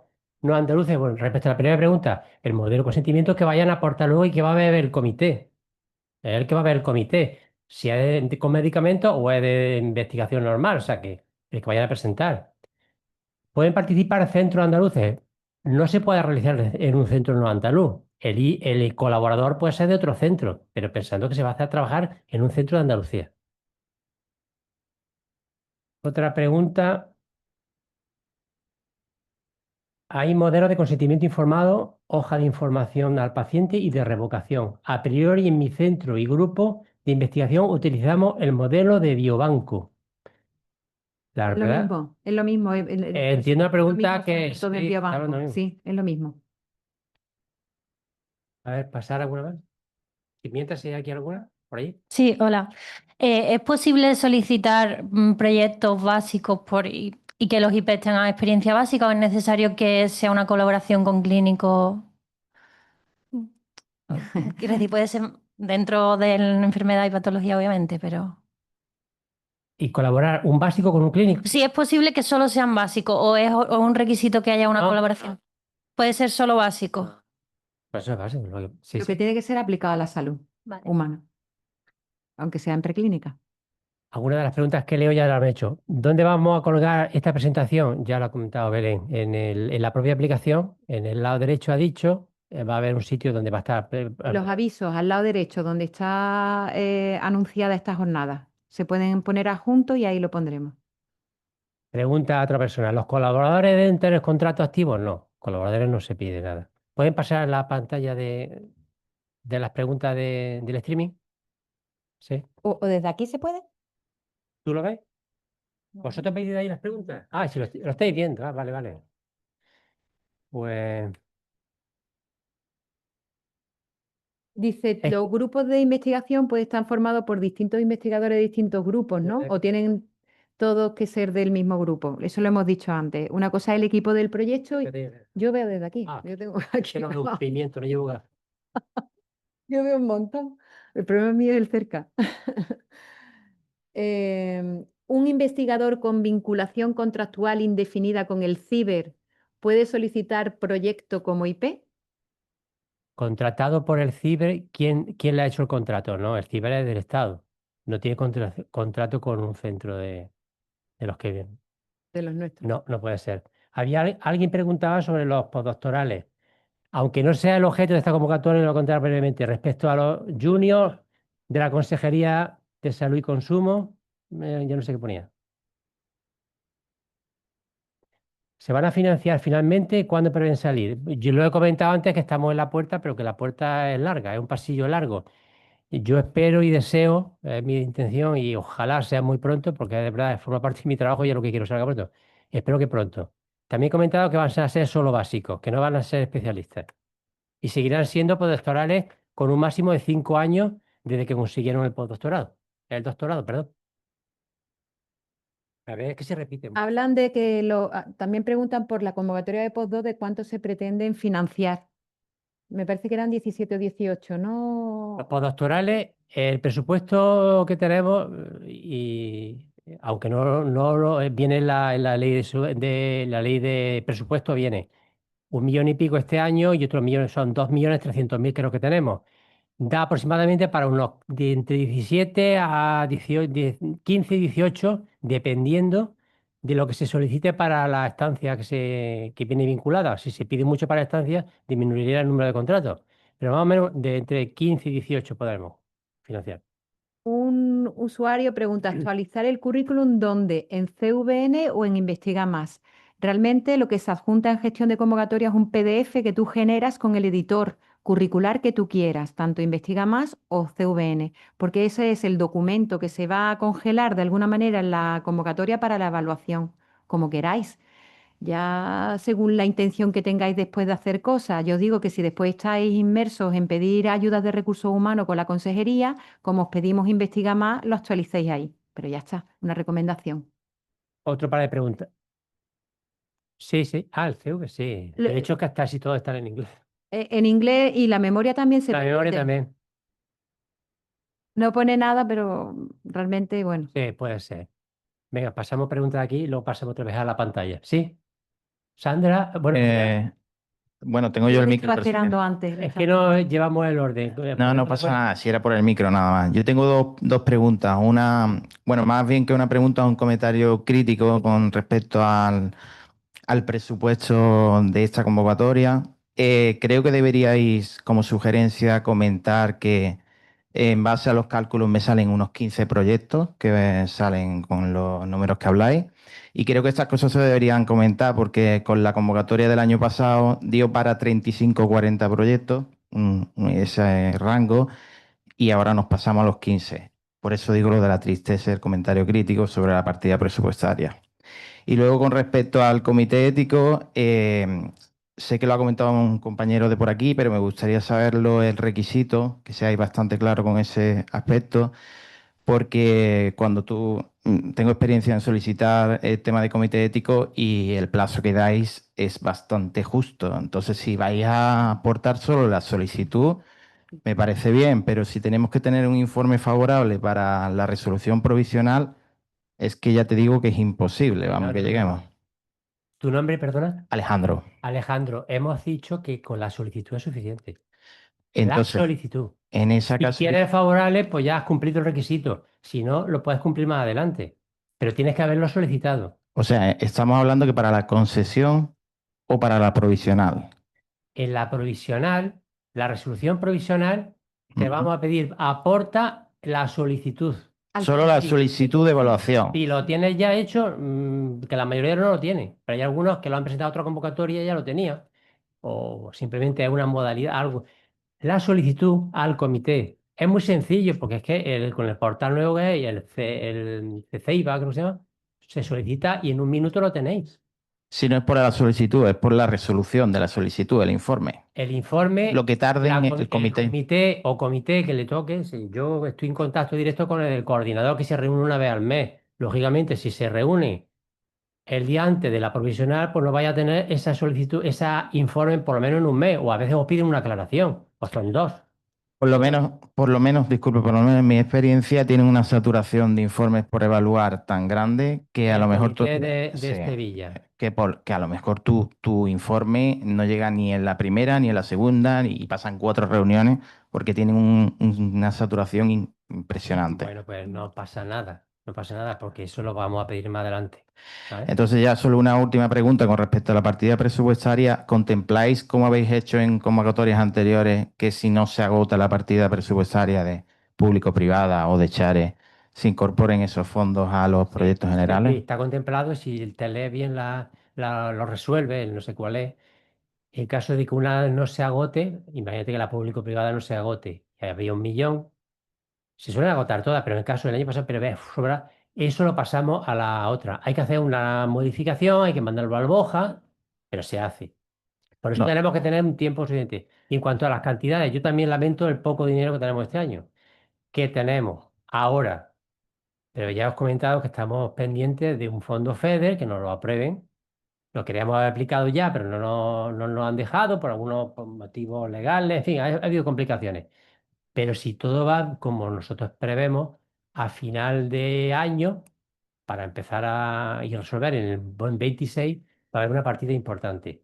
no andaluces? Bueno, respecto a la primera pregunta, el modelo de consentimiento es que vayan a aportar luego y que va a ver el comité. Es el que va a ver el comité. Si es con medicamentos o es de investigación normal, o sea que el que vayan a presentar. ¿Pueden participar centros andaluces? No se puede realizar en un centro no andaluz. El colaborador puede ser de otro centro, pero pensando que se va a hacer trabajar en un centro de Andalucía. Otra pregunta. Hay modelos de consentimiento informado, hoja de información al paciente y de revocación. A priori, en mi centro y grupo de investigación utilizamos el modelo de biobanco. La Es lo verdad, mismo, es lo mismo. entiendo la Es lo mismo pregunta que formato del sí, claro, biobanco. no mismo. Sí, es lo mismo. A ver, pasar alguna vez. Y mientras si hay aquí alguna, por ahí. Sí, hola. ¿Es posible solicitar proyectos básicos y que los IP tengan experiencia básica o es necesario que sea una colaboración con clínicos? Quiero decir, puede ser dentro de la enfermedad y patología, obviamente, pero... Y colaborar un básico con un clínico. Sí, es posible que solo sean básicos o es un requisito que haya una No. colaboración. Puede ser solo básico. Pues eso es básico. Sí, Lo que sí. tiene que ser aplicado a la salud Vale. humana, aunque sea en preclínica. Algunas de las preguntas que leo ya las han hecho. ¿Dónde vamos a colgar esta presentación? Ya lo ha comentado Belén. En la propia aplicación, en el lado derecho ha dicho, va a haber un sitio donde va a estar. Los avisos al lado derecho, donde está anunciada esta jornada, se pueden poner adjuntos y ahí lo pondremos. Pregunta a otra persona. ¿Los colaboradores deben tener contrato activo? No, colaboradores no se pide nada. ¿Pueden pasar la pantalla de las preguntas del streaming? ¿Sí? ¿O desde aquí se puede? ¿Tú lo ves? ¿Vosotros veis de ahí las preguntas? Ah, si lo estáis viendo. Ah, vale, vale. Pues Dice, es los grupos de investigación pues están formados por distintos investigadores de distintos grupos, ¿no? O tienen todos que ser del mismo grupo. Eso lo hemos dicho antes. Una cosa es el equipo del proyecto y yo veo desde aquí. Ah, Yo tengo que aquí no veo un grabado. pimiento, no llevo gas. Yo veo un montón. El problema mío es el cerca. Un investigador con vinculación contractual indefinida con el CIBER puede solicitar proyecto como IP. Contratado por el CIBER, ¿quién le ha hecho el contrato? No, el CIBER es del Estado. No tiene contrato con un centro de los que vienen. De los nuestros. No, no puede ser. Alguien preguntaba sobre los postdoctorales. Aunque no sea el objeto de esta convocatoria, lo contaré brevemente. Respecto a los juniors de la Consejería de Salud y Consumo, yo no sé qué ponía. ¿Se van a financiar finalmente? ¿Cuándo prevén salir? Yo lo he comentado antes que estamos en la puerta, pero que la puerta es larga, es un pasillo largo. Yo espero y deseo, es mi intención y ojalá sea muy pronto, porque de verdad forma parte de mi trabajo y es lo que quiero salga pronto. Espero que pronto. También he comentado que van a ser solo básicos, que no van a ser especialistas. Y seguirán siendo postdoctorales con un máximo de 5 años desde que consiguieron el postdoctorado. El doctorado, perdón. A ver, es que se repite. Hablan de que también preguntan por la convocatoria de postdoc de cuánto se pretenden financiar. Me parece que eran 17 o 18, Los ¿no? postdoctorales, el presupuesto que tenemos, y aunque no viene en la ley la ley de presupuesto, viene 1 millón y pico este año y otros millones, son 2.300.000 creo que tenemos. Da aproximadamente para unos entre 17 a 18, 15 y 18, dependiendo de lo que se solicite para la estancia que viene vinculada. Si se pide mucho para la estancia, disminuiría el número de contratos. Pero más o menos de entre 15 y 18 podremos financiar. Un usuario pregunta, ¿actualizar el currículum dónde? ¿En CVN o en Investiga Más? Realmente lo que se adjunta en gestión de convocatoria es un PDF que tú generas con el editor curricular que tú quieras, tanto Investiga Más o CVN, porque ese es el documento que se va a congelar de alguna manera en la convocatoria para la evaluación, como queráis. Ya según la intención que tengáis después de hacer cosas, yo os digo que si después estáis inmersos en pedir ayudas de recursos humanos con la consejería, como os pedimos investigar más, lo actualicéis ahí. Pero ya está, una recomendación. Otro par de preguntas. Sí, sí. Ah, el CV, sí. De hecho, que casi todos están en inglés. En inglés y la memoria también se La memoria puede. también. No pone nada, pero realmente, bueno. Sí, puede ser. Venga, pasamos preguntas de aquí y luego pasamos otra vez a la pantalla. ¿Sí? Sandra, bueno, Bueno, tengo yo Yo el le micro, estaba pero si esperando quieres. antes. es que no llevamos el orden. No, no pasa nada, si era por el micro nada más. Yo tengo dos preguntas. Una, bueno, más bien que una pregunta, un comentario crítico con respecto al presupuesto de esta convocatoria. Creo que deberíais, como sugerencia, comentar que en base a los cálculos me salen unos 15 proyectos que salen con los números que habláis. Y creo que estas cosas se deberían comentar porque con la convocatoria del año pasado dio para 35 o 40 proyectos, ese rango, y ahora nos pasamos a los 15. Por eso digo lo de la tristeza, el comentario crítico sobre la partida presupuestaria. Y luego con respecto al comité ético, sé que lo ha comentado un compañero de por aquí, pero me gustaría saberlo el requisito, que seáis bastante claro con ese aspecto, porque cuando tengo experiencia en solicitar el tema de comité ético y el plazo que dais es bastante justo. Entonces, si vais a aportar solo la solicitud, me parece bien, pero si tenemos que tener un informe favorable para la resolución provisional, es que ya te digo que es imposible, vamos, que lleguemos. ¿Tu nombre, perdona? Alejandro. Alejandro, hemos dicho que con la solicitud es suficiente. Entonces, la solicitud. en esa Si caso, quieres favorable, pues ya has cumplido el requisito. Si no, lo puedes cumplir más adelante. Pero tienes que haberlo solicitado. o sea, estamos hablando que para la concesión o para la provisional. En la provisional, la resolución provisional, te Ujú. vamos a pedir, aporta la solicitud. Solo la solicitud de evaluación. Si lo tienes ya hecho, que la mayoría no lo tiene, pero hay algunos que lo han presentado a otra convocatoria y ya lo tenía. O simplemente es una modalidad, algo. La solicitud al comité es muy sencillo porque es que con el portal nuevo que hay, el CCIVA, creo que se llama, se solicita y en un minuto lo tenéis. Si no es por la solicitud, es por la resolución de la solicitud, el informe. El informe, Lo que tarde en el el comité. comité que le toque, si yo estoy en contacto directo con el coordinador que se reúne una vez al mes. Lógicamente, si se reúne el día antes de la provisional, pues no vaya a tener esa solicitud, ese informe por lo menos en un mes, o a veces os piden una aclaración, o son dos. Por lo menos, disculpe, por lo menos en mi experiencia tienen una saturación de informes por evaluar tan grande que a El lo mejor comité de sí, Sevilla. que a lo mejor tu informe no llega ni en la primera ni en la segunda y pasan 4 reuniones porque tienen una saturación impresionante. Bueno, pues no pasa nada, no pasa nada porque eso lo vamos a pedir más adelante. ¿Vale? Entonces ya solo una última pregunta con respecto a la partida presupuestaria. ¿Contempláis, como habéis hecho en convocatorias anteriores, que si no se agota la partida presupuestaria de público-privada o de Chare, se incorporen esos fondos a los proyectos Sí, generales? está contemplado, si te lee bien lo resuelve, el no sé cuál es. En caso de que una no se agote, imagínate que la público-privada no se agote, y había 1 millón, se suelen agotar todas, pero en el caso del año pasado, pero ve, sobra, eso lo pasamos a la otra. Hay que hacer una modificación, hay que mandarlo al BOJA, pero se hace. Por eso No. tenemos que tener un tiempo suficiente. Y en cuanto a las cantidades, yo también lamento el poco dinero que tenemos este año. Que tenemos ahora, pero ya os he comentado que estamos pendientes de un fondo FEDER, que nos lo aprueben. Lo queríamos haber aplicado ya, pero no nos han dejado por algunos motivos legales. En fin, ha habido complicaciones. Pero si todo va como nosotros prevemos, a final de año, para empezar a y resolver en el buen 26, va a haber una partida importante.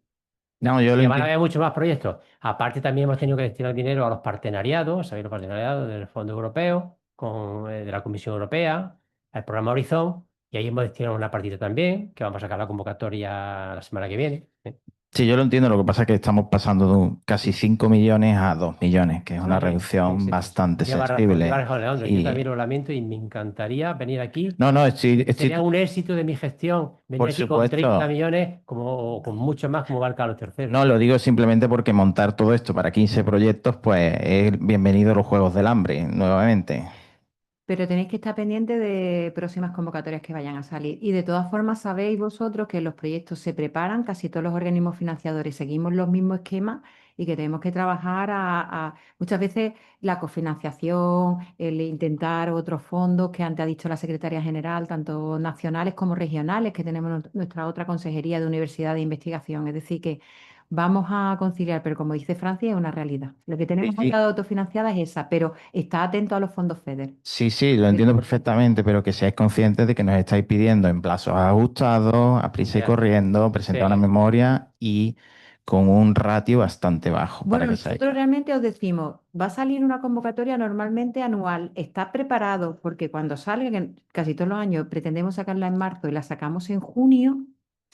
No, yo lo Que van a entiendo. haber muchos más proyectos. Aparte, también hemos tenido que destinar dinero a los partenariados, ¿sabéis? Los partenariados del Fondo Europeo, de la Comisión Europea, al programa Horizon, y ahí hemos destinado una partida también, que vamos a sacar la convocatoria la semana que viene. Sí, yo lo entiendo. Lo que pasa es que estamos pasando de casi 5 millones a 2 millones, que es una Sí, reducción sí. bastante Lleva sensible. razón, Alejandro. Yo Y también lo lamento y me encantaría venir aquí. no, no, estoy Sería un éxito de mi gestión venir por aquí con 30 supuesto. millones, como con mucho más, como va el Carlos III. No, lo digo simplemente porque montar todo esto para 15 proyectos, pues es bienvenido a los Juegos del Hambre, nuevamente. Pero tenéis que estar pendientes de próximas convocatorias que vayan a salir. Y de todas formas, sabéis vosotros que los proyectos se preparan, casi todos los organismos financiadores seguimos los mismos esquemas y que tenemos que trabajar muchas veces la cofinanciación, el intentar otros fondos que antes ha dicho la Secretaría General, tanto nacionales como regionales, que tenemos nuestra otra consejería de universidad de investigación. Es decir, que vamos a conciliar, pero como dice Francia, es una realidad. Lo que tenemos sí. montada autofinanciada es esa, pero está atento a los fondos FEDER. Sí, sí, lo entiendo perfectamente, pero que seáis conscientes de que nos estáis pidiendo en plazos ajustados, a prisa y Ya. corriendo, presentar una Sí. memoria y con un ratio bastante bajo para Bueno, que seáis. nosotros realmente os decimos, va a salir una convocatoria normalmente anual, está preparado porque cuando salga, que casi todos los años pretendemos sacarla en marzo y la sacamos en junio,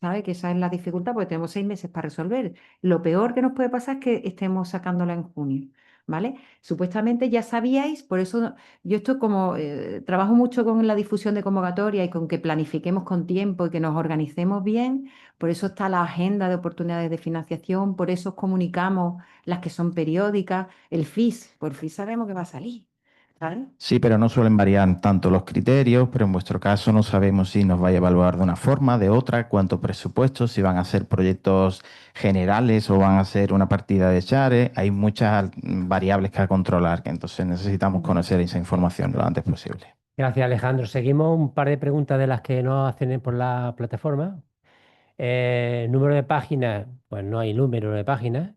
¿sabe? Que esa es la dificultad porque tenemos 6 meses para resolver. Lo peor que nos puede pasar es que estemos sacándola en junio, ¿vale? Supuestamente ya sabíais, por eso yo esto como trabajo mucho con la difusión de convocatoria y con que planifiquemos con tiempo y que nos organicemos bien, por eso está la agenda de oportunidades de financiación, por eso os comunicamos las que son periódicas, el FIS, por FIS sabemos que va a salir, ¿sabes? Sí, pero no suelen variar tanto los criterios, pero en vuestro caso no sabemos si nos vais a evaluar de una forma, de otra, cuántos presupuestos, si van a ser proyectos generales o van a ser una partida de share. Hay muchas variables que controlar, que entonces necesitamos conocer esa información lo antes posible. Gracias, Alejandro. Seguimos un par de preguntas de las que nos hacen por la plataforma. Número de páginas, pues no hay número de páginas.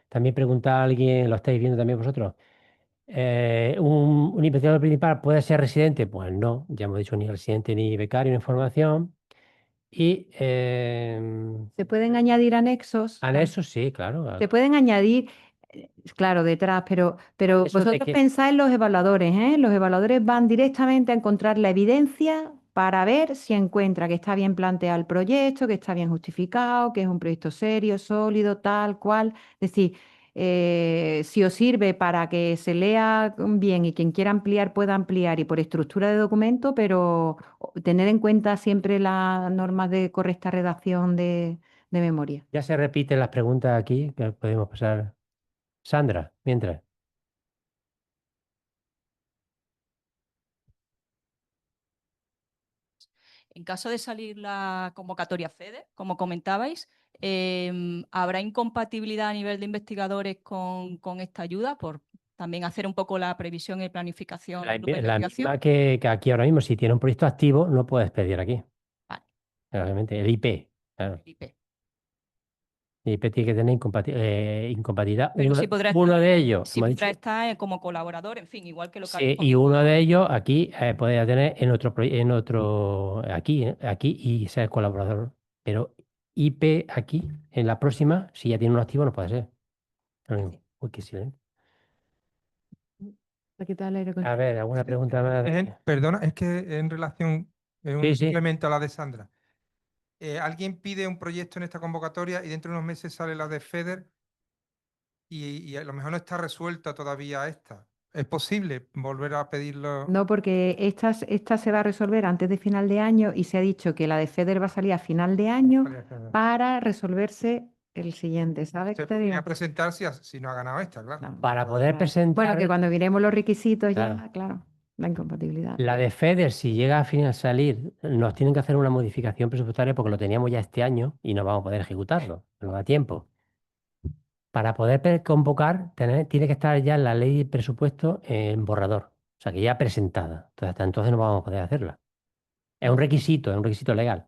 También pregunta alguien, lo estáis viendo también vosotros. ¿Un investigador principal puede ser residente? Pues no, ya hemos dicho ni residente ni becario en formación. Y Se pueden añadir anexos, anexos, sí, claro. se pueden añadir, claro, detrás, pero Eso de vosotros que pensáis en los evaluadores, ¿eh? Los evaluadores van directamente a encontrar la evidencia para ver si encuentra que está bien planteado el proyecto, que está bien justificado, que es un proyecto serio, sólido, tal cual. Es decir, si os sirve para que se lea bien y quien quiera ampliar pueda ampliar y por estructura de documento, pero tener en cuenta siempre las normas de correcta redacción de memoria. ya se repiten las preguntas aquí, que podemos pasar. Sandra, mientras. En caso de salir la convocatoria FEDER, como comentabais, ¿habrá incompatibilidad a nivel de investigadores con esta ayuda por también hacer un poco la previsión y planificación La, del grupo de la investigación? misma que aquí ahora mismo, si tiene un proyecto activo, no puedes pedir aquí. Vale. Obviamente, el IP. Claro. IP. El IP tiene que tener incompatibilidad. Pero sí podrá, Uno de ellos, sí hemos podrá dicho, estar como colaborador, en fin, igual que lo que sí, habéis y uno comentado. de ellos aquí podría tener aquí y ser colaborador. Pero IP aquí, en la próxima, si ya tiene un activo, no puede ser. Uy, qué silencio. ¿Qué tal el aire A ver, ¿alguna pregunta más? Perdona, es que en relación, un Sí, sí. complemento a la de Sandra. Alguien pide un proyecto en esta convocatoria y dentro de unos meses sale la de FEDER y a lo mejor no está resuelta todavía esta. ¿Es posible volver a pedirlo? No, porque esta se va a resolver antes de final de año y se ha dicho que la de FEDER va a salir a final de año para resolverse el siguiente, ¿sabes qué Se te podría digo? presentar si no ha ganado esta, claro. Para poder Bueno, presentar que cuando miremos los requisitos Claro. ya, claro, la incompatibilidad. la de FEDER, si llega a final salir, nos tienen que hacer una modificación presupuestaria porque lo teníamos ya este año y no vamos a poder ejecutarlo, no da tiempo. Para poder convocar, tiene que estar ya la ley de presupuesto en borrador, o sea que ya presentada. Entonces, hasta entonces no vamos a poder hacerla. Es un requisito legal.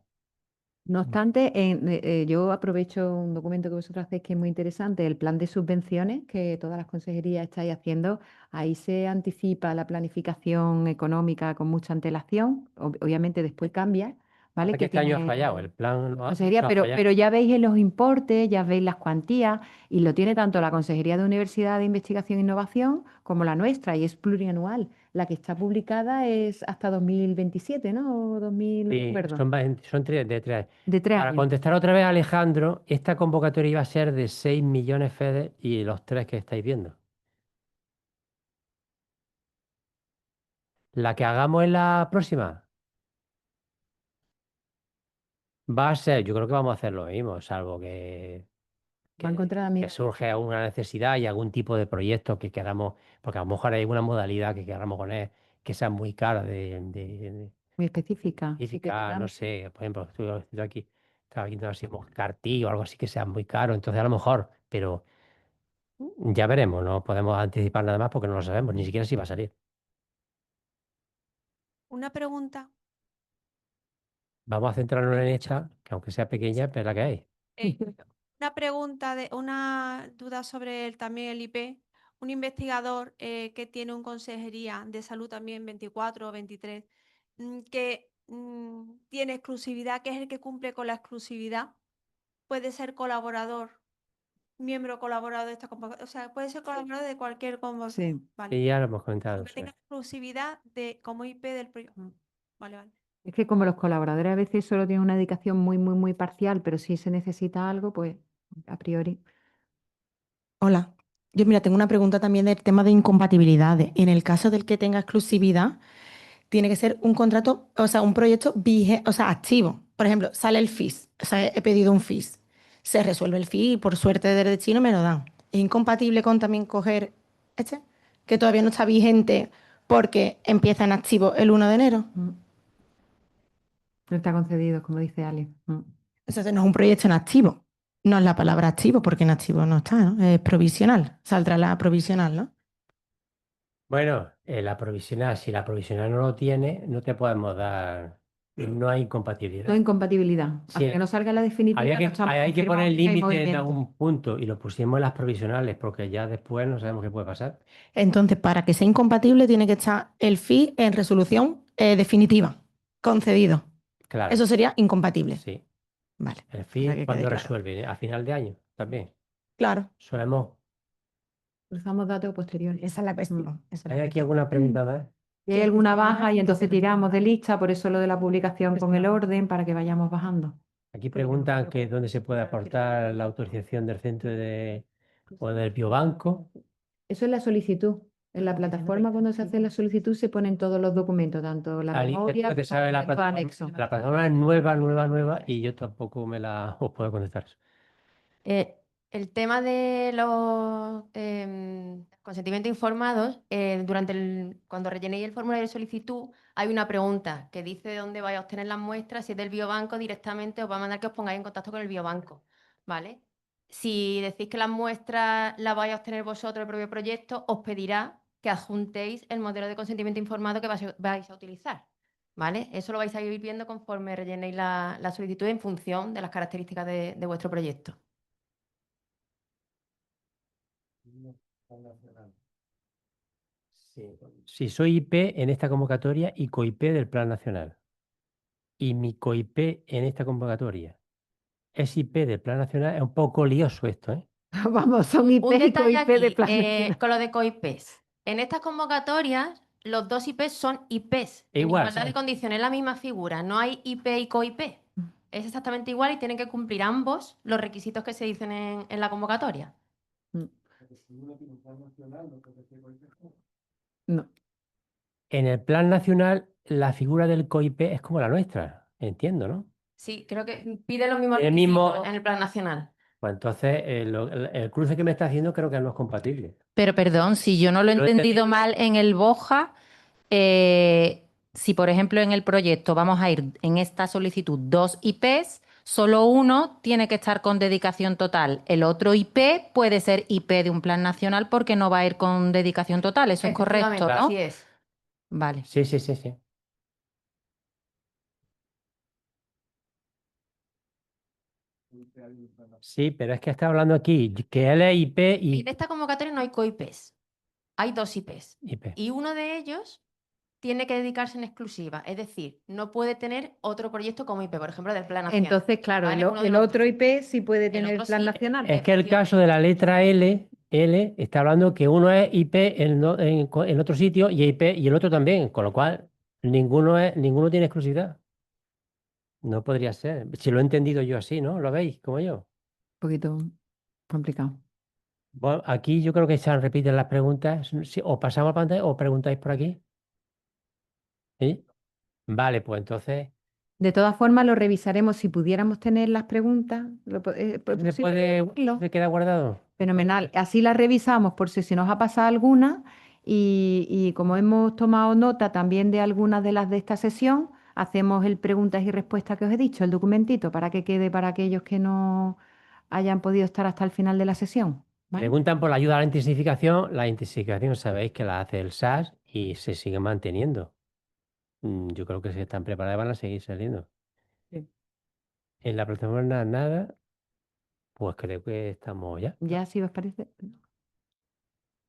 No obstante, yo aprovecho un documento que vosotros hacéis que es muy interesante, el plan de subvenciones que todas las consejerías estáis haciendo. Ahí se anticipa la planificación económica con mucha antelación. Obviamente después cambia, ¿vale? Es que Que este año ha tiene fallado, el plan no ha, consejería, no ha pero, fallado. pero ya veis en los importes, ya veis las cuantías, y lo tiene tanto la Consejería de Universidad de Investigación e Innovación como la nuestra, y es plurianual. La que está publicada es hasta 2027, ¿no? O 2000, no me Sí, acuerdo. son de 3 años. De 3 Para años. contestar otra vez a Alejandro, esta convocatoria iba a ser de 6 millones FEDER y los 3 que estáis viendo. La que hagamos en la próxima va a ser, yo creo que vamos a hacer lo mismo, salvo Va a encontrar a mí. que surge alguna necesidad y algún tipo de proyecto que queramos, porque a lo mejor hay alguna modalidad que queramos poner que sea muy cara Muy específica. Sí, que específica, no tengamos. sé, por ejemplo, estoy aquí, estaba viendo así Carti o algo así que sea muy caro, entonces a lo mejor, pero ya veremos, no podemos anticipar nada más porque no lo sabemos, ni siquiera si va a salir. Una pregunta. Vamos a centrarnos en esta, que aunque sea pequeña, pero es la que hay. Una pregunta, una duda sobre también el IP. Un investigador que tiene un consejería de salud también 24 o 23, que tiene exclusividad, que es el que cumple con la exclusividad, puede ser colaborador, miembro colaborador de esta convocatoria. O sea, puede ser colaborador de cualquier convocatoria. Sí. Vale. Y ya lo hemos comentado. Que tenga exclusividad como IP del proyecto. Vale, vale. Es que como los colaboradores a veces solo tienen una dedicación muy, muy, muy parcial, pero si se necesita algo, pues a priori. Hola, yo mira, tengo una pregunta también del tema de incompatibilidades. En el caso del que tenga exclusividad, tiene que ser un contrato, o sea, un proyecto o sea, activo. Por ejemplo, sale el FIS, o sea, he pedido un FIS, se resuelve el FIS y por suerte desde Chino me lo dan. ¿Es incompatible con también coger este, que todavía no está vigente porque empieza en activo el 1 de enero? No está concedido, como dice Ale. Entonces no es un proyecto en activo. No es la palabra activo, porque en activo no está, ¿no? Es provisional. Saldrá la provisional, ¿no? Bueno, la provisional, si la provisional no lo tiene, no te podemos dar, no hay incompatibilidad. No hay incompatibilidad. Sí, Hasta que no salga la definitiva, había no que, estamos hay que poner confirmados el que hay límite en movimiento. algún punto y lo pusimos en las provisionales porque ya después no sabemos qué puede pasar. Entonces, para que sea incompatible, tiene que estar el FIS en resolución definitiva, concedido. Claro. Eso sería incompatible. Sí. Vale. El para FIS que cuando quede claro. resuelve, a final de año también. Claro. Solemos. Cruzamos datos posteriores. Esa es la cuestión. ¿Hay aquí alguna pregunta más? Si hay alguna baja y entonces tiramos de lista, por eso lo de la publicación con el orden para que vayamos bajando. Aquí preguntan que dónde se puede aportar la autorización del centro o del biobanco. Eso es la solicitud. En la plataforma, cuando se hace la solicitud, se ponen todos los documentos, tanto la Ali, memoria te sabe como el anexo. la plataforma es nueva y yo tampoco os puedo contestar eso. El tema de los consentimientos informados, cuando rellenéis el formulario de solicitud, hay una pregunta que dice de dónde vais a obtener las muestras, si es del biobanco directamente, os va a mandar que os pongáis en contacto con el biobanco, ¿vale? Si decís que las muestras las vais a obtener vosotros, el propio proyecto, os pedirá que adjuntéis el modelo de consentimiento informado que vais a utilizar, ¿vale? Eso lo vais a ir viendo conforme rellenéis la solicitud en función de las características de vuestro proyecto. Si soy IP en esta convocatoria y COIP del Plan Nacional, y mi COIP en esta convocatoria es IP del Plan Nacional, es un poco lioso esto, ¿eh? Vamos, son IP Un y detalle COIP de aquí, plan nacional. con lo de COIPs. En estas convocatorias, los dos IPs son IPs. En Igual, igualdad de condiciones, la misma figura. No hay IP y COIP. Es exactamente igual y tienen que cumplir ambos los requisitos que se dicen en la convocatoria. No. En el Plan Nacional, la figura del COIP es como la nuestra, entiendo, ¿no? Sí, creo que pide los mismos El requisitos mismo- en el plan nacional. Pues entonces, el cruce que me está haciendo creo que no es compatible. Pero perdón, si yo no lo he Lo he entendido entendido. mal en el BOJA, si por ejemplo en el proyecto vamos a ir en esta solicitud 2 IPs, solo uno tiene que estar con dedicación total. El otro IP puede ser IP de un plan nacional porque no va a ir con dedicación total. Eso es correcto, Efectivamente, ¿no? así es. Vale. Sí. Sí, pero es que está hablando aquí que él es IP y En esta convocatoria no hay COIPs. Hay dos IPs. IP. Y uno de ellos tiene que dedicarse en exclusiva, es decir, no puede tener otro proyecto como IP, por ejemplo, del Plan Nacional. Entonces, claro, ¿vale? Uno de el los otro IP sí puede tener otro plan sí, nacional. Es que el caso de la letra L está hablando que uno es IP en otro sitio y IP y el otro también, con lo cual ninguno tiene exclusividad. No podría ser. Si lo he entendido yo así, ¿no? ¿Lo veis como yo? Un poquito complicado. Bueno, aquí yo creo que se repiten las preguntas. O pasamos a pantalla o preguntáis por aquí. ¿Sí? Vale, pues entonces. De todas formas, lo revisaremos. Si pudiéramos tener las preguntas, ¿Se se queda guardado? Fenomenal. Así las revisamos por si nos ha pasado alguna y como hemos tomado nota también de algunas de las de esta sesión, hacemos el preguntas y respuestas que os he dicho, el documentito, para que quede para aquellos que no hayan podido estar hasta el final de la sesión. ¿Vale? Preguntan por la ayuda a la intensificación. La intensificación sabéis que la hace el SAS y se sigue manteniendo. Yo creo que si están preparadas van a seguir saliendo. Sí. En la plataforma nada, pues creo que estamos ya. Ya, si os parece.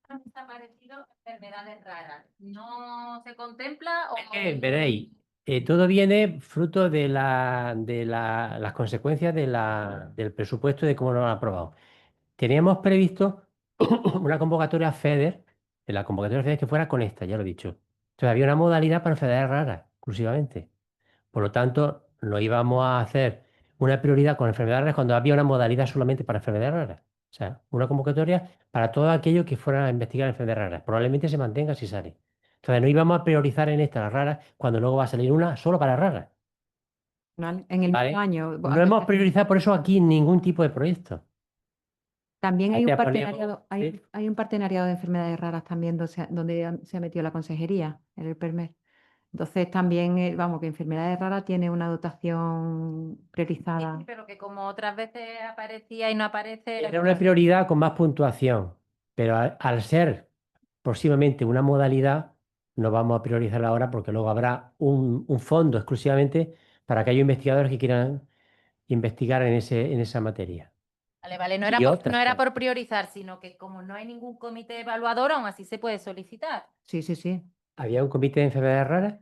Han desaparecido enfermedades raras. ¿No se contempla o...? Veréis, todo viene fruto de las consecuencias del presupuesto de cómo lo han aprobado. Teníamos previsto una convocatoria FEDER, en la convocatoria FEDER que fuera con esta, ya lo he dicho. Entonces había una modalidad para enfermedades raras, exclusivamente. Por lo tanto, no íbamos a hacer una prioridad con enfermedades raras cuando había una modalidad solamente para enfermedades raras. O sea, una convocatoria para todo aquello que fuera a investigar enfermedades raras. Probablemente se mantenga si sale. Entonces, no íbamos a priorizar en esta las raras cuando luego va a salir una solo para raras. ¿Vale? En el ¿Vale? mismo año. No hemos priorizado por eso aquí ningún tipo de proyecto. También hay Ahí un te ha ponido- partenariado, ¿sí? hay un partenariado de enfermedades raras también donde se ha metido la consejería, en el PERMER. Entonces también, vamos, que enfermedades raras tiene una dotación priorizada. Sí, pero que como otras veces aparecía y no aparece... Era una prioridad con más puntuación, pero al ser próximamente una modalidad, no vamos a priorizarla ahora porque luego habrá un fondo exclusivamente para aquellos investigadores que quieran investigar en esa materia. Vale, vale, no Y era por, otras no era cosas. por priorizar, sino que como no hay ningún comité evaluador, aún así se puede solicitar. Sí, sí, sí. ¿Había un comité de enfermedades raras?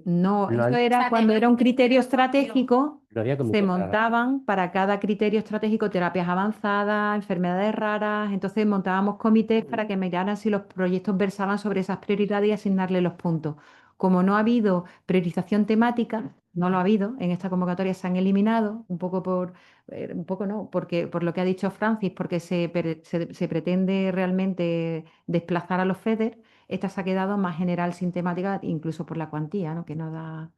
No, No, eso era cuando era un criterio estratégico, no había se comité raras. montaban para cada criterio estratégico terapias avanzadas, enfermedades raras, entonces montábamos comités para que miraran si los proyectos versaban sobre esas prioridades y asignarle los puntos. Como no ha habido priorización temática, no lo ha habido, en esta convocatoria se han eliminado, un poco no, porque por lo que ha dicho Francis, porque se pretende realmente desplazar a los FEDER. Esta se ha quedado más general sin temática, incluso por la cuantía, ¿no? Que no da.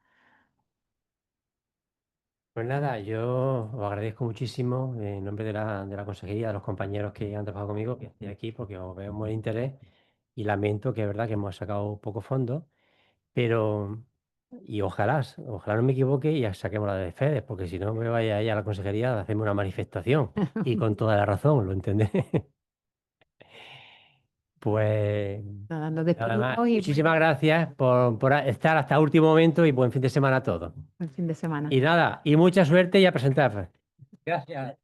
Pues nada, yo os agradezco muchísimo en nombre de la consejería, de los compañeros que han trabajado conmigo, que estoy aquí porque os veo muy interés y lamento que es verdad que hemos sacado poco fondo, pero y ojalá no me equivoque y saquemos la de FEDES, porque si no me vaya ahí a la consejería a hacerme una manifestación y con toda la razón, ¿lo entendés? Pues Nada, nos nada más. despedimos y Muchísimas gracias por estar hasta el último momento y buen fin de semana a todos. buen fin de semana. Y nada, y mucha suerte y a presentar. Gracias.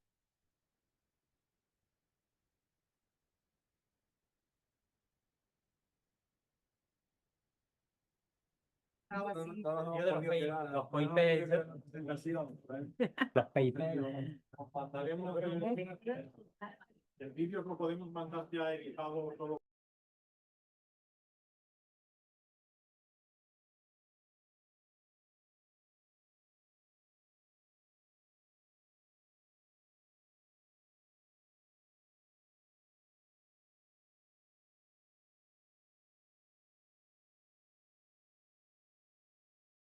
Los PIP. Los PIP. El vídeo lo podemos mandar ya editado solo.